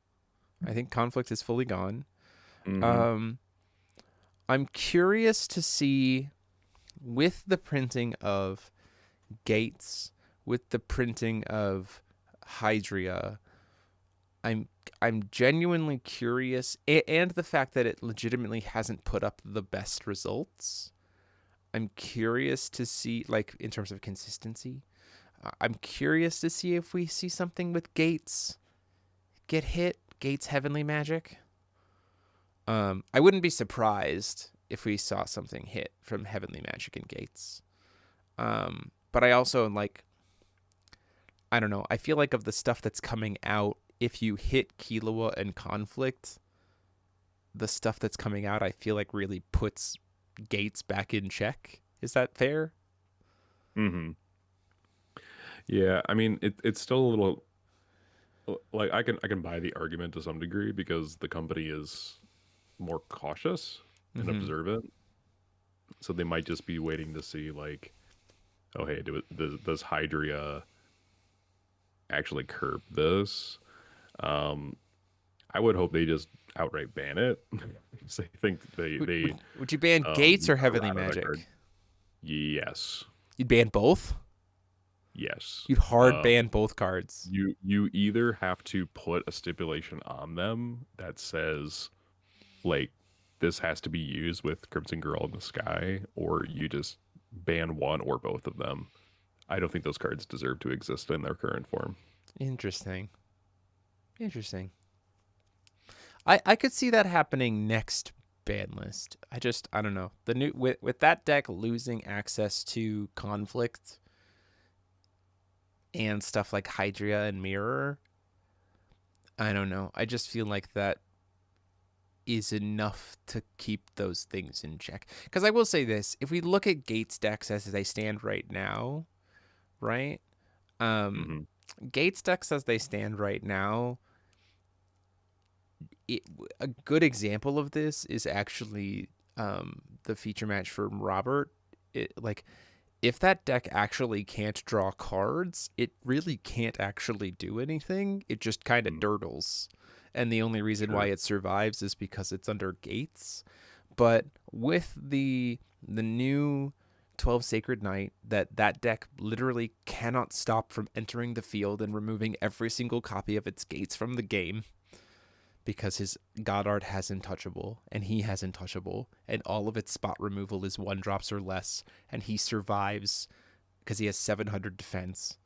I think conflict is fully gone. Mm-hmm. Um, I'm curious to see with the printing of Gates, with the printing of Hydria. I'm I'm genuinely curious, and the fact that it legitimately hasn't put up the best results. I'm curious to see, like, in terms of consistency. I'm curious to see if we see something with Gates get hit. Gates Heavenly Magic. I wouldn't be surprised if we saw something hit from Heavenly Magic and Gates. But I also like, I don't know. I feel like of the stuff that's coming out, if you hit Killua and Conflict, the stuff that's coming out, I feel like really puts Gates back in check. Is that fair? Mm-hmm. Yeah, I mean it's still a little like I can buy the argument to some degree because the company is more cautious and Mm-hmm. observant. So they might just be waiting to see like, oh hey, does Hydria actually curb this? Um, I would hope they just outright ban it. So I think they Would you ban Gates or Heavenly errata that card. Magic? Yes, You'd ban both? yes. You'd hard ban both cards. You either have to put a stipulation on them that says like this has to be used with Crimson Girl in the Sky, or you just ban one or both of them. I don't think those cards deserve to exist in their current form. Interesting. Interesting. I could see that happening next ban list. I don't know. The new with that deck losing access to conflict and stuff like Hydria and Mirror, I don't know. I just feel like that is enough to keep those things in check. Because I will say this: if we look at Gates decks as they stand right now, right? Um, Mm-hmm. Gates decks as they stand right now, it, a good example of this is actually the feature match from Robert. Like, if that deck actually can't draw cards, it really can't actually do anything. It just kind of durdles. And the only reason why Sure. it survives is because it's under Gates. But with the new 12 Sacred Knight, that deck literally cannot stop from entering the field and removing every single copy of its Gates from the game because his God Art has Untouchable and he has Untouchable, and all of its spot removal is 1-drops or less, and he survives because he has 700 defense.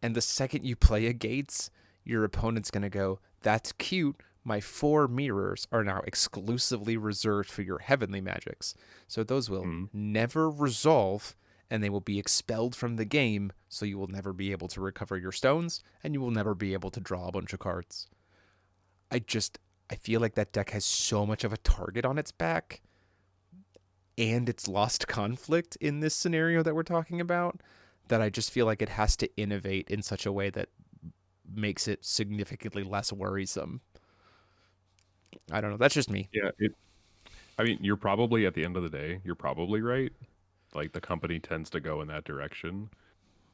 And the second you play a Gates, your opponent's going to go, that's cute. My 4 mirrors are now exclusively reserved for your heavenly magics. So those will Mm-hmm. never resolve and they will be expelled from the game. So you will never be able to recover your stones and you will never be able to draw a bunch of cards. I feel like that deck has so much of a target on its back and it's lost conflict in this scenario that we're talking about that I just feel like it has to innovate in such a way that makes it significantly less worrisome. I don't know. That's just me. Yeah, I mean, you're probably at the end of the day, you're probably right. Like the company tends to go in that direction.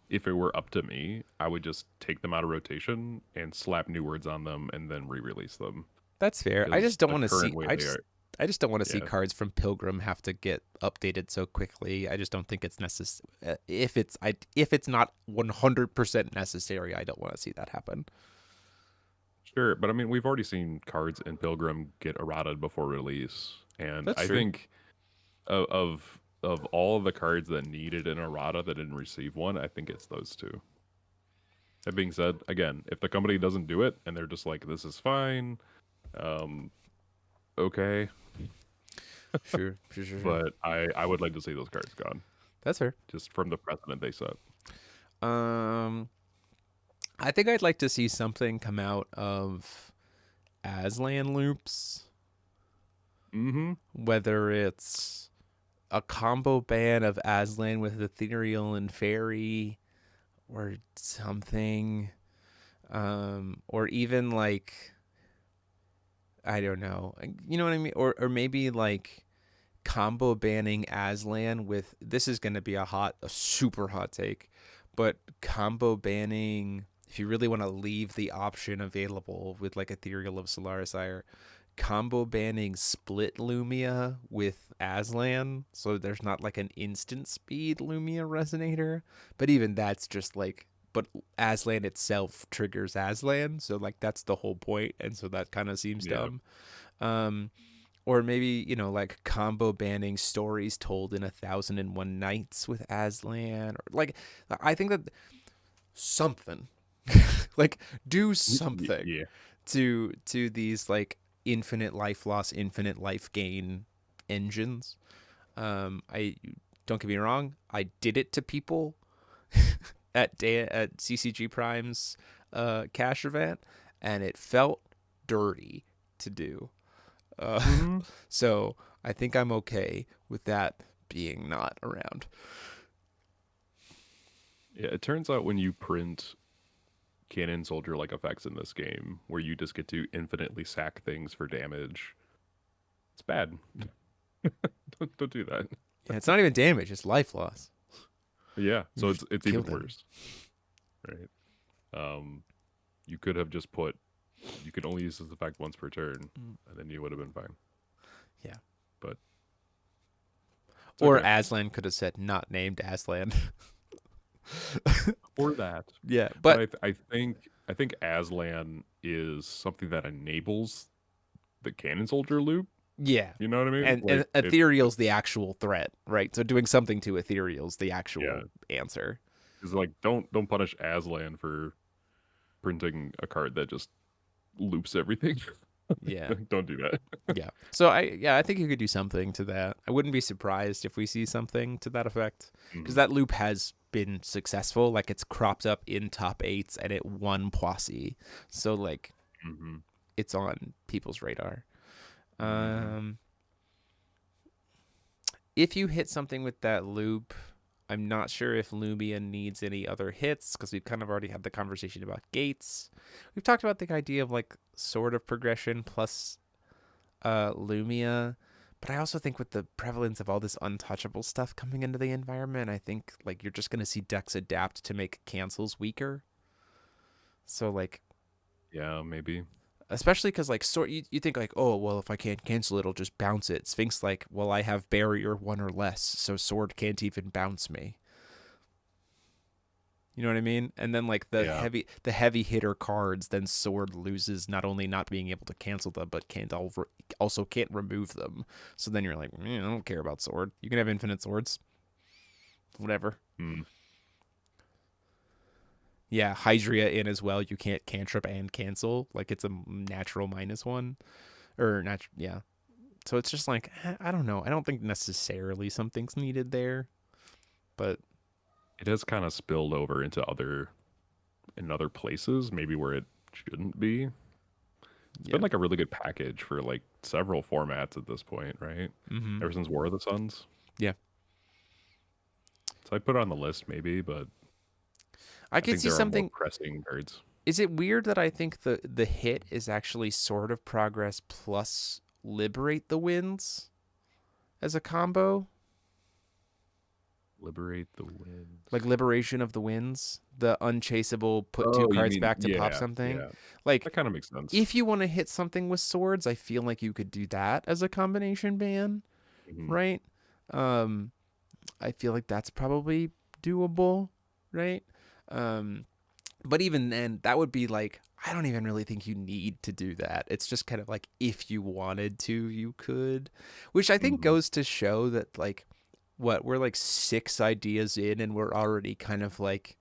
If it were up to me, I would just take them out of rotation and slap new words on them and then re-release them That's fair. I because just don't the want to current see. way they are, I just don't want to see yeah, cards from Pilgrim have to get updated so quickly. I just don't think it's necessary. If it's not 100% necessary, I don't want to see that happen. sure. But I mean, we've already seen cards in Pilgrim get errata before release, and That's I true. think of all of the cards that needed an errata that didn't receive one, I think it's those two. That being said, again, if the company doesn't do it and they're just like, this is fine, um, okay, Sure. but I would like to see those cards gone. That's fair. just from the precedent they set. Um, I think I'd like to see something come out of Aslan loops, Mm-hmm. whether it's a combo ban of Aslan with Ethereal and Fairy or something. Or even like, I don't know. You know what I mean? Or maybe like combo banning Aslan with, this is going to be a super hot take, but combo banning, if you really want to leave the option available with like Ethereal of Solaris Ire, combo banning split Lumia with Aslan, so there's not like an instant speed Lumia resonator. But even that's just like, but Aslan itself triggers Aslan, so like that's the whole point, and so that kind of seems Yeah. dumb. Um, or maybe, like combo banning stories told in 1001 Nights with Aslan, or like, I think that something like do something Yeah. to these like infinite life loss, infinite life gain engines. I Don't get me wrong, I did it to people at CCG Prime's cash event, and it felt dirty to do. Mm-hmm. So I think I'm okay with that being not around. Yeah, it turns out when you print cannon soldier like effects in this game, where you just get to infinitely sack things for damage, it's bad. Don't do that. Yeah, it's not even damage; it's life loss. Yeah, You so just it's kill even them. worse, right? You could have just put, you could only use this effect once per turn, and then you would have been fine. Yeah. But Or okay. Aslan could have said not named Aslan. Or that. Yeah, But but I think Aslan is something that enables the cannon soldier loop. yeah. You know what I mean? And Like Ethereal's the actual threat, right? So doing something to Ethereal's the yeah, actual answer. it's like don't punish Aslan for printing a card that just loops everything. Yeah. Don't do that. Yeah. So I think you could do something to that. I wouldn't be surprised if we see something to that effect, because Mm-hmm. that loop has been successful. Like it's cropped up in top eights and it won Poissy. So like Mm-hmm. it's on people's radar. Mm-hmm. Um, if you hit something with that loop, I'm not sure if Lumia needs any other hits, because we've kind of already had the conversation about gates. We've talked about the idea of like sort of progression plus Lumia, but I also think with the prevalence of all this untouchable stuff coming into the environment, I think like you're just gonna see decks adapt to make cancels weaker. So like, Yeah, maybe. especially because like sort you think like, oh well, if I can't cancel it, it'll just bounce it. Sphinx like, well, I have barrier 1 or less, so sword can't even bounce me. You know what I mean? And then like Yeah. the heavy hitter cards, then sword loses not only not being able to cancel them, but also can't remove them. So then you're like, I don't care about sword. You can have infinite swords, whatever. Mm. Yeah, Hydria in as well. You can't cantrip and cancel. Like it's a natural -1 or natural. Yeah. So it's just like, I don't know. I don't think necessarily something's needed there, but It has kind of spilled over into other places, maybe where it shouldn't be. It's yeah. been like a really good package for like several formats at this point, right? Mm-hmm. Ever since War of the Suns. Yeah. So I put it on the list maybe, but I I could think see there are more something. pressing cards. Is it weird that I think the hit is actually sort of progress plus liberate the winds as a combo? Liberate the winds. Like liberation of the winds, the unchaseable put two Oh, you cards mean back to pop yeah, something. yeah. Like That kind of makes sense. if you want to hit something with swords, I feel like you could do that as a combination ban, Hmm. right? Um I feel like that's probably doable, right? Um but even then, that would be like, I don't even really think you need to do that. It's just kind of like, if you wanted to, you could, which I think Hmm. goes to show that like, what, we're like 6 ideas in and we're already kind of like,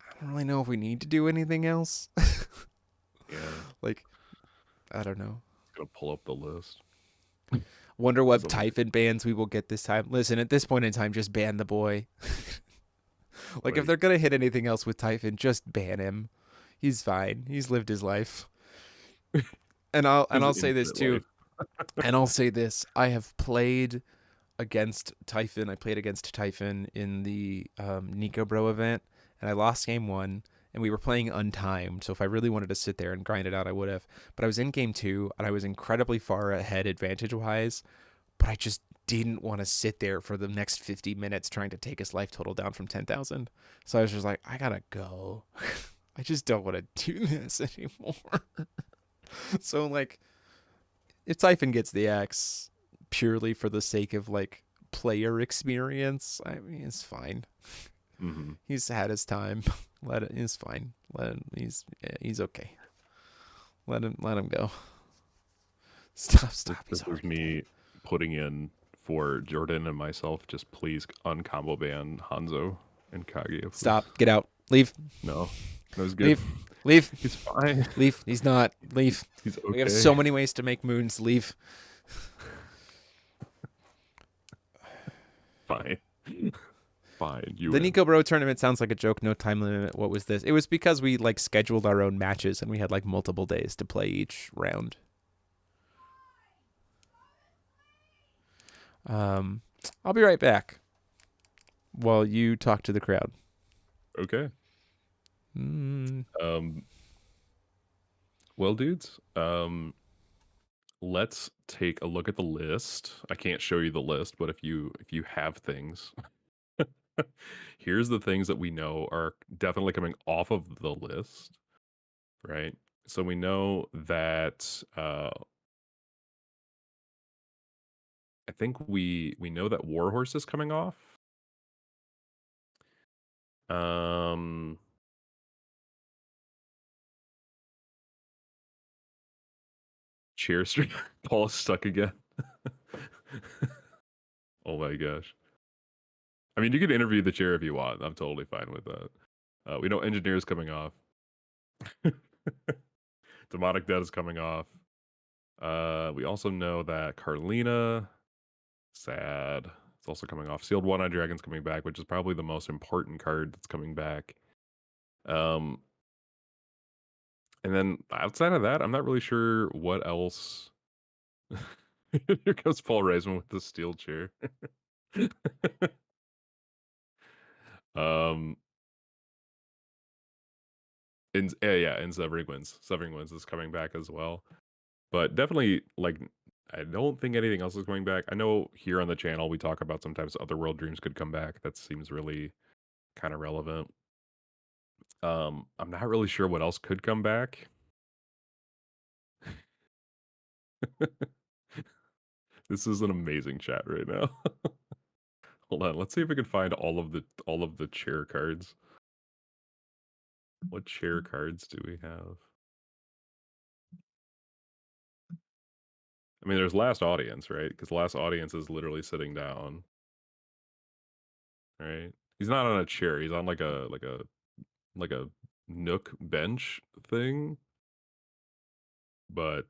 I don't really know if we need to do anything else. Yeah. Like, I don't know. Gonna pull up the list. Wonder what Typhon bans we will get this time. Listen, at this point in time, just ban the boy. Like, if they're gonna hit anything else with Typhon, just ban him. He's fine. He's lived his life. And I'll say this too. And I'll say this: I have played against Typhon. I played against Typhon in the Nico Bro event, and I lost game 1. And we were playing untimed, so if I really wanted to sit there and grind it out, I would have. But I was in game 2, and I was incredibly far ahead advantage-wise, but I just didn't want to sit there for the next 50 minutes trying to take his life total down from 10,000. So I was just like, I gotta go. I just don't want to do this anymore. So, like, if Typhon gets the X purely for the sake of, like, player experience, I mean, it's fine. Mm-hmm. He's had his time. It's fine. Let him. He's okay. Let him go. Stop. This was me putting in for Jordan and myself. Just please uncombo ban Hanzo and Kage. Please. Stop. Get out. Leave. No, that was good. Leave. He's fine. Leave. He's not. Leave. He's okay. We have so many ways to make moons. Leave. Fine. Fine. The Nico Bro tournament sounds like a joke. No time limit. What was this? It was because we like scheduled our own matches and we had like multiple days to play each round. I'll be right back while you talk to the crowd. Okay. Well, dudes, let's take a look at the list. I can't show you the list, but if you have things, here's the things that we know are definitely coming off of the list, right? So we know that I think we know that Warhorse is coming off. Cheer stream. Paul is stuck again. Oh my gosh. I mean, you can interview the chair if you want. I'm totally fine with that. We know Engineer's coming off. Demonic Dead is coming off. We also know that Carlina, sad. It's also coming off. Sealed One-Eyed Dragon's coming back, which is probably the most important card that's coming back. And then outside of that, I'm not really sure what else. Here comes Paul Reisman with the steel chair. And Severing Winds is coming back as well. But definitely, like, I don't think anything else is coming back. I know here on the channel we talk about sometimes Otherworld Dreams could come back. That seems really kind of relevant. I'm not really sure what else could come back. This is an amazing chat right now. Hold on, let's see if we can find all of the chair cards. What chair cards do we have? I mean, there's Last Audience, right? Because Last Audience is literally sitting down. Right? He's not on a chair. He's on like a nook bench thing. But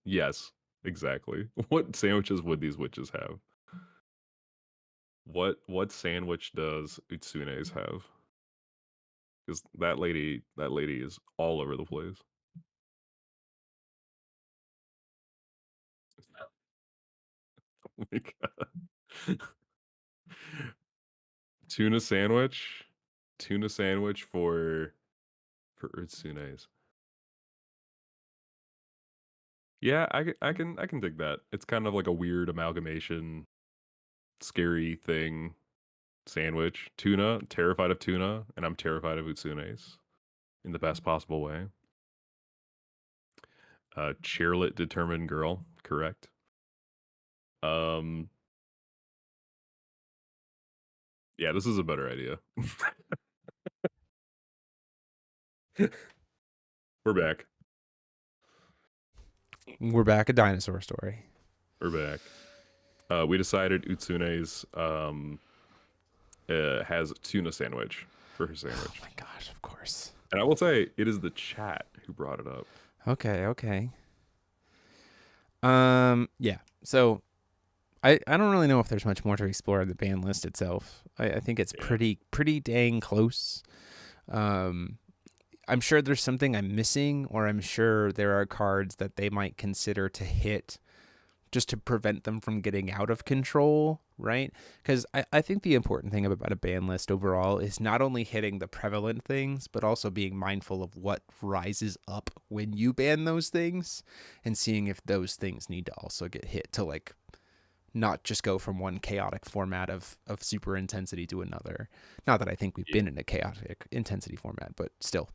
yes, exactly. What sandwiches would these witches have? What sandwich does Utsune's have? Because that lady is all over the place. Oh my god. Tuna sandwich for Utsune's. Yeah, I can dig that. It's kind of like a weird amalgamation, scary thing. Sandwich, tuna, terrified of tuna, and I'm terrified of Utsune's in the best possible way. Chairlit determined girl, correct. Yeah, this is a better idea. We're back. We're back. A dinosaur story. We're back. We decided Utsune's has tuna sandwich for her sandwich. Oh my gosh, of course. And I will say, it is the chat who brought it up. Okay. Yeah. So I don't really know if there's much more to explore in the ban list itself. I think it's Yeah. pretty dang close. Um, I'm sure there's something I'm missing, or I'm sure there are cards that they might consider to hit just to prevent them from getting out of control, right? Because I think the important thing about a ban list overall is not only hitting the prevalent things, but also being mindful of what rises up when you ban those things and seeing if those things need to also get hit to like not just go from one chaotic format of super intensity to another. Not that I think we've Yeah. been in a chaotic intensity format, but still.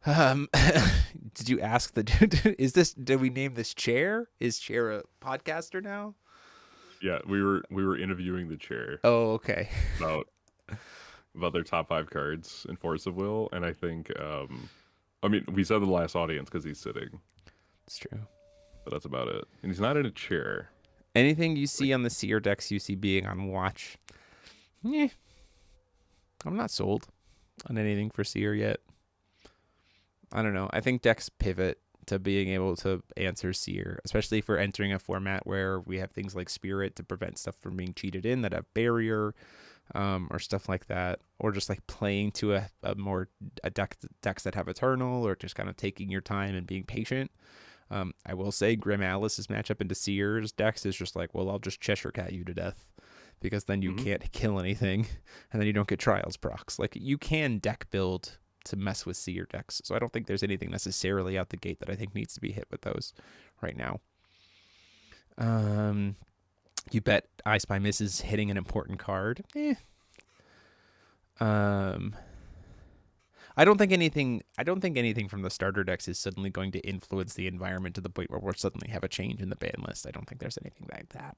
Did you ask the? Is this? Did we name this chair? Is chair a podcaster now? Yeah, we were interviewing the chair Oh, okay. about their top 5 cards in Force of Will, and I think I mean we said the last audience because he's sitting, It's true. but that's about it. And he's not in a chair. Anything you Like, see on the seer decks you see being on watch? Yeah, I'm not sold on anything for seer yet. I don't know. I think decks pivot to being able to answer seer, especially for entering a format where we have things like spirit to prevent stuff from being cheated in that have barrier, or stuff like that, or just like playing to a decks that have eternal, or just kind of taking your time and being patient. I will say Grim Alice's matchup into Seer's decks is just like, well, I'll just Cheshire Cat you to death because then you mhm. can't kill anything and then you don't get trials procs. Like you can deck build to mess with Seer decks. So I don't think there's anything necessarily out the gate that I think needs to be hit with those right now. You bet I Spy misses hitting an important card. Um, I don't think anything. I don't think anything from the starter decks is suddenly going to influence the environment to the point where we'll suddenly have a change in the ban list. I don't think there's anything like that.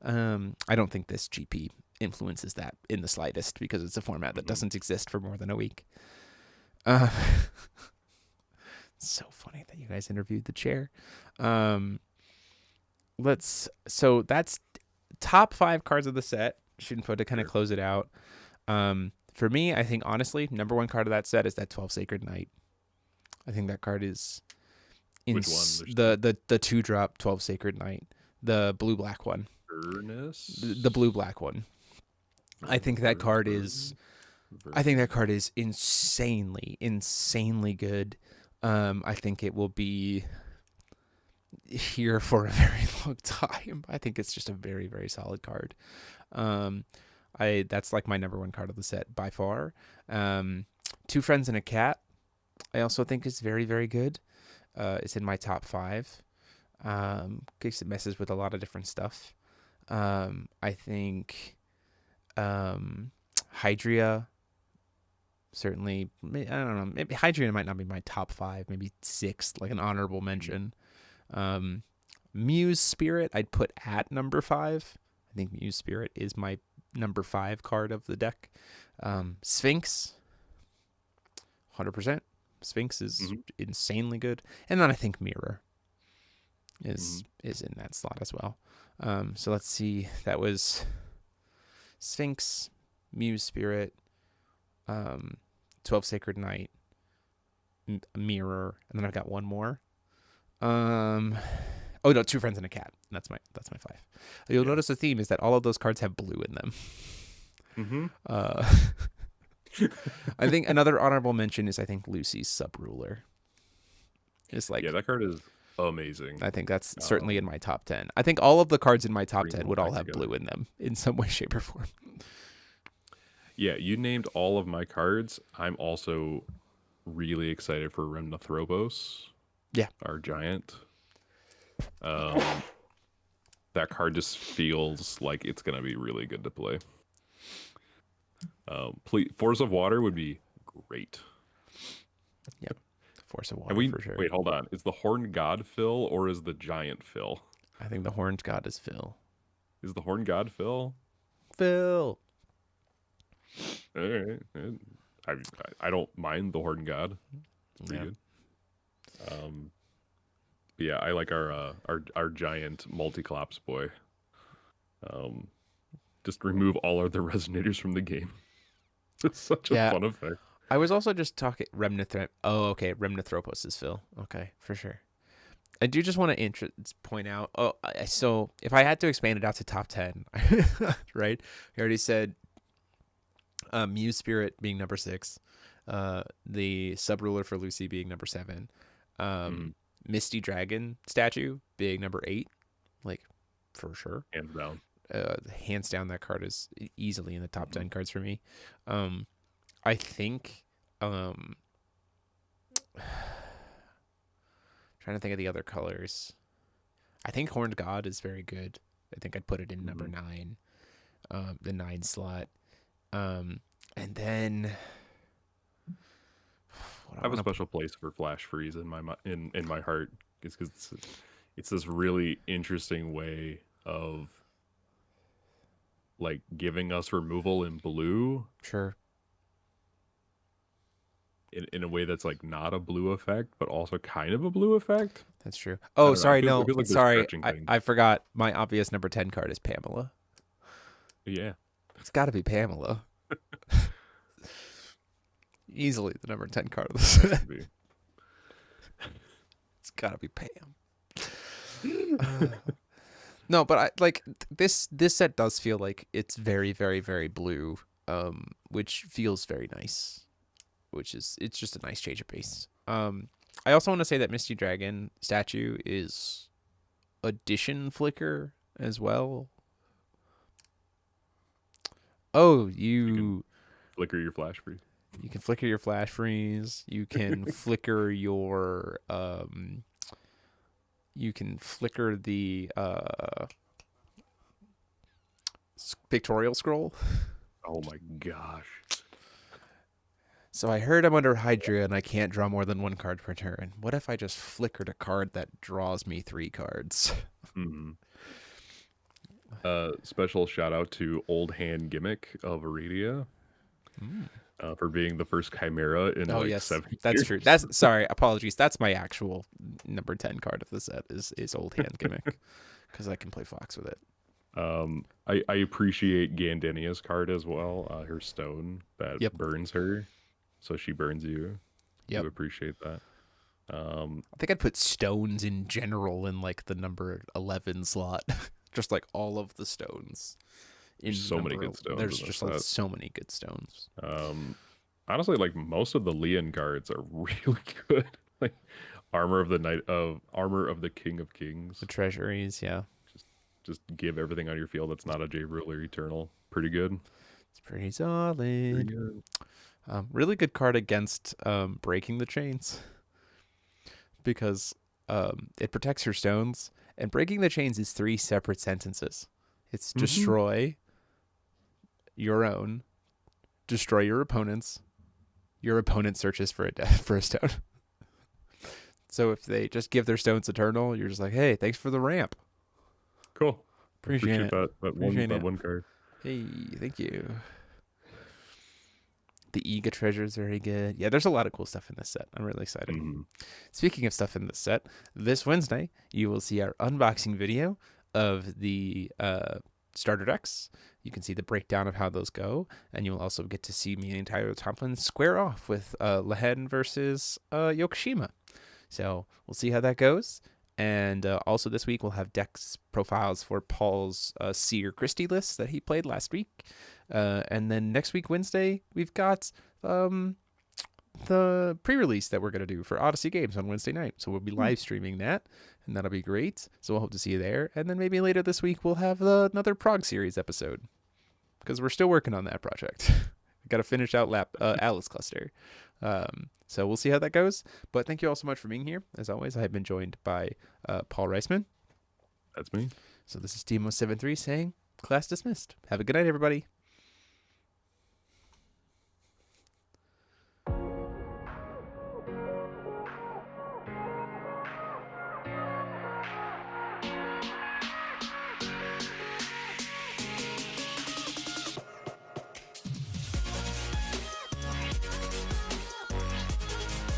I don't think this GP influences that in the slightest because it's a format that doesn't exist for more than a week. Uh, so funny that you guys interviewed the chair. So that's top 5 cards of the set. Shouldn't put to kind of close it out. For me, I think honestly, number 1 card of that set is that 12 Sacred Knight. I think that card is Which one? the 2-drop 12 Sacred Knight, the blue black one. The blue black one. I think that card is insanely good. I think it will be here for a very long time. I think it's just a very, very solid card. That's like my number 1 card of the set by far. 2 Friends and a Cat, I also think is very, very good. It's in my top 5. Because it messes with a lot of different stuff. I think Hydria, certainly, I don't know, maybe Hydria might not be my top 5, maybe 6th, like an honorable mention. Muse Spirit, I'd put at number 5. I think Muse Spirit is my number 5 card of the deck. Sphinx, 100%. Sphinx is insanely good. And then I think Mirror is in that slot as well. So let's see. That was Sphinx, Muse Spirit, 12 Sacred Knight, Mirror, and then I've got one more. Oh no, 2 Friends and a Cat. That's my 5. You'll notice the theme is that all of those cards have blue in them. I think another honorable mention is Lucy's Subruler. It's like, yeah, that card is amazing. I think that's certainly in my top 10. I think all of the cards in my top 10 would all have blue in them in some way, shape, or form. Yeah, you named all of my cards. I'm also really excited for Remnathrobos. Yeah. Our giant. That card just feels like it's going to be really good to play. Force of Water would be great. Yep. Force of Water for sure. Wait, hold on. Is the Horned God Phil or is the Giant Phil? I think the Horned God is Phil. Is the Horned God Phil? Phil. All right. I don't mind the Horned God. It's pretty good. But yeah, I like our giant multi-collapse boy. Just remove all of the resonators from the game. It's such a fun effect. I was also just talking Oh, okay. Remnanthropus is Phil. Okay, for sure. I do just want to point out. So if I had to expand it out to top 10, right? We already said Muse Spirit being number 6, the Subruler for Lucy being number 7, Misty Dragon statue being number 8, like for sure, hands down. Hands down, that card is easily in the top 10 cards for me. I think. Trying to think of the other colors. I think Horned God is very good. I think I'd put it in number 9, the 9 slot. And then I have a special place for Flash Freeze in my heart. It's because it's this really interesting way of like giving us removal in blue. Sure. In a way that's like not a blue effect, but also kind of a blue effect. That's true. Oh, sorry, no, like sorry, I forgot. My obvious number 10 card is Pamela. Yeah, it's got to be Pamela. Easily the number 10 card of the set. It's got to be Pam. No, but I like this set does feel like it's very, very, very blue, which feels very nice. It's just a nice change of pace. I also want to say that Misty Dragon statue is addition flicker as well. Oh, you can flicker your Flash Freeze. You can flicker your Flash Freeze. You can flicker your you can flicker the pictorial scroll. Oh my gosh. So I heard I'm under Hydra and I can't draw more than 1 card per turn. What if I just flickered a card that draws me 3 cards? Special shout out to Old Hand Gimmick of Iridia for being the first Chimera in 7 years. That's true. That's sorry, apologies. That's my actual number 10 card of the set is Old Hand Gimmick because I can play Fox with it. I appreciate Gandenia's card as well. Her stone that burns her. So she burns you. Yep. You appreciate that. I think I'd put stones in general in like the number 11 slot. Just like all of the stones. There's so many good stones. There's just like so many good stones. Honestly, like most of the Leon cards are really good. Like Armor of the King of Kings. The treasuries, yeah. Just give everything on your field that's not a J Ruler Eternal. Pretty good. It's pretty solid. Pretty good. Really good card against breaking the chains because it protects your stones, and breaking the chains is 3 separate sentences. It's destroy your own, destroy your opponent's, your opponent searches for a stone. So if they just give their stones eternal, you're just like, hey, thanks for the ramp. Cool. Appreciate it. That one card. Hey, thank you. The Ega treasure is very good. Yeah, there's a lot of cool stuff in this set. I'm really excited. Speaking of stuff in this set, this Wednesday, you will see our unboxing video of the starter decks. You can see the breakdown of how those go, and you'll also get to see me and Tyler Tomlin square off with Lehen versus Yokoshima. So we'll see how that goes. And also this week, we'll have decks profiles for Paul's Seer Christie list that he played last week. And then next week, Wednesday, we've got the pre-release that we're going to do for Odyssey Games on Wednesday night. So we'll be live streaming that, and that'll be great. So we'll hope to see you there. And then maybe later this week, we'll have another Prog Series episode because we're still working on that project. Got to finish out Atlas Cluster. So we'll see how that goes. But thank you all so much for being here. As always, I have been joined by Paul Reisman. That's me. So this is Timo73 saying, class dismissed. Have a good night, everybody.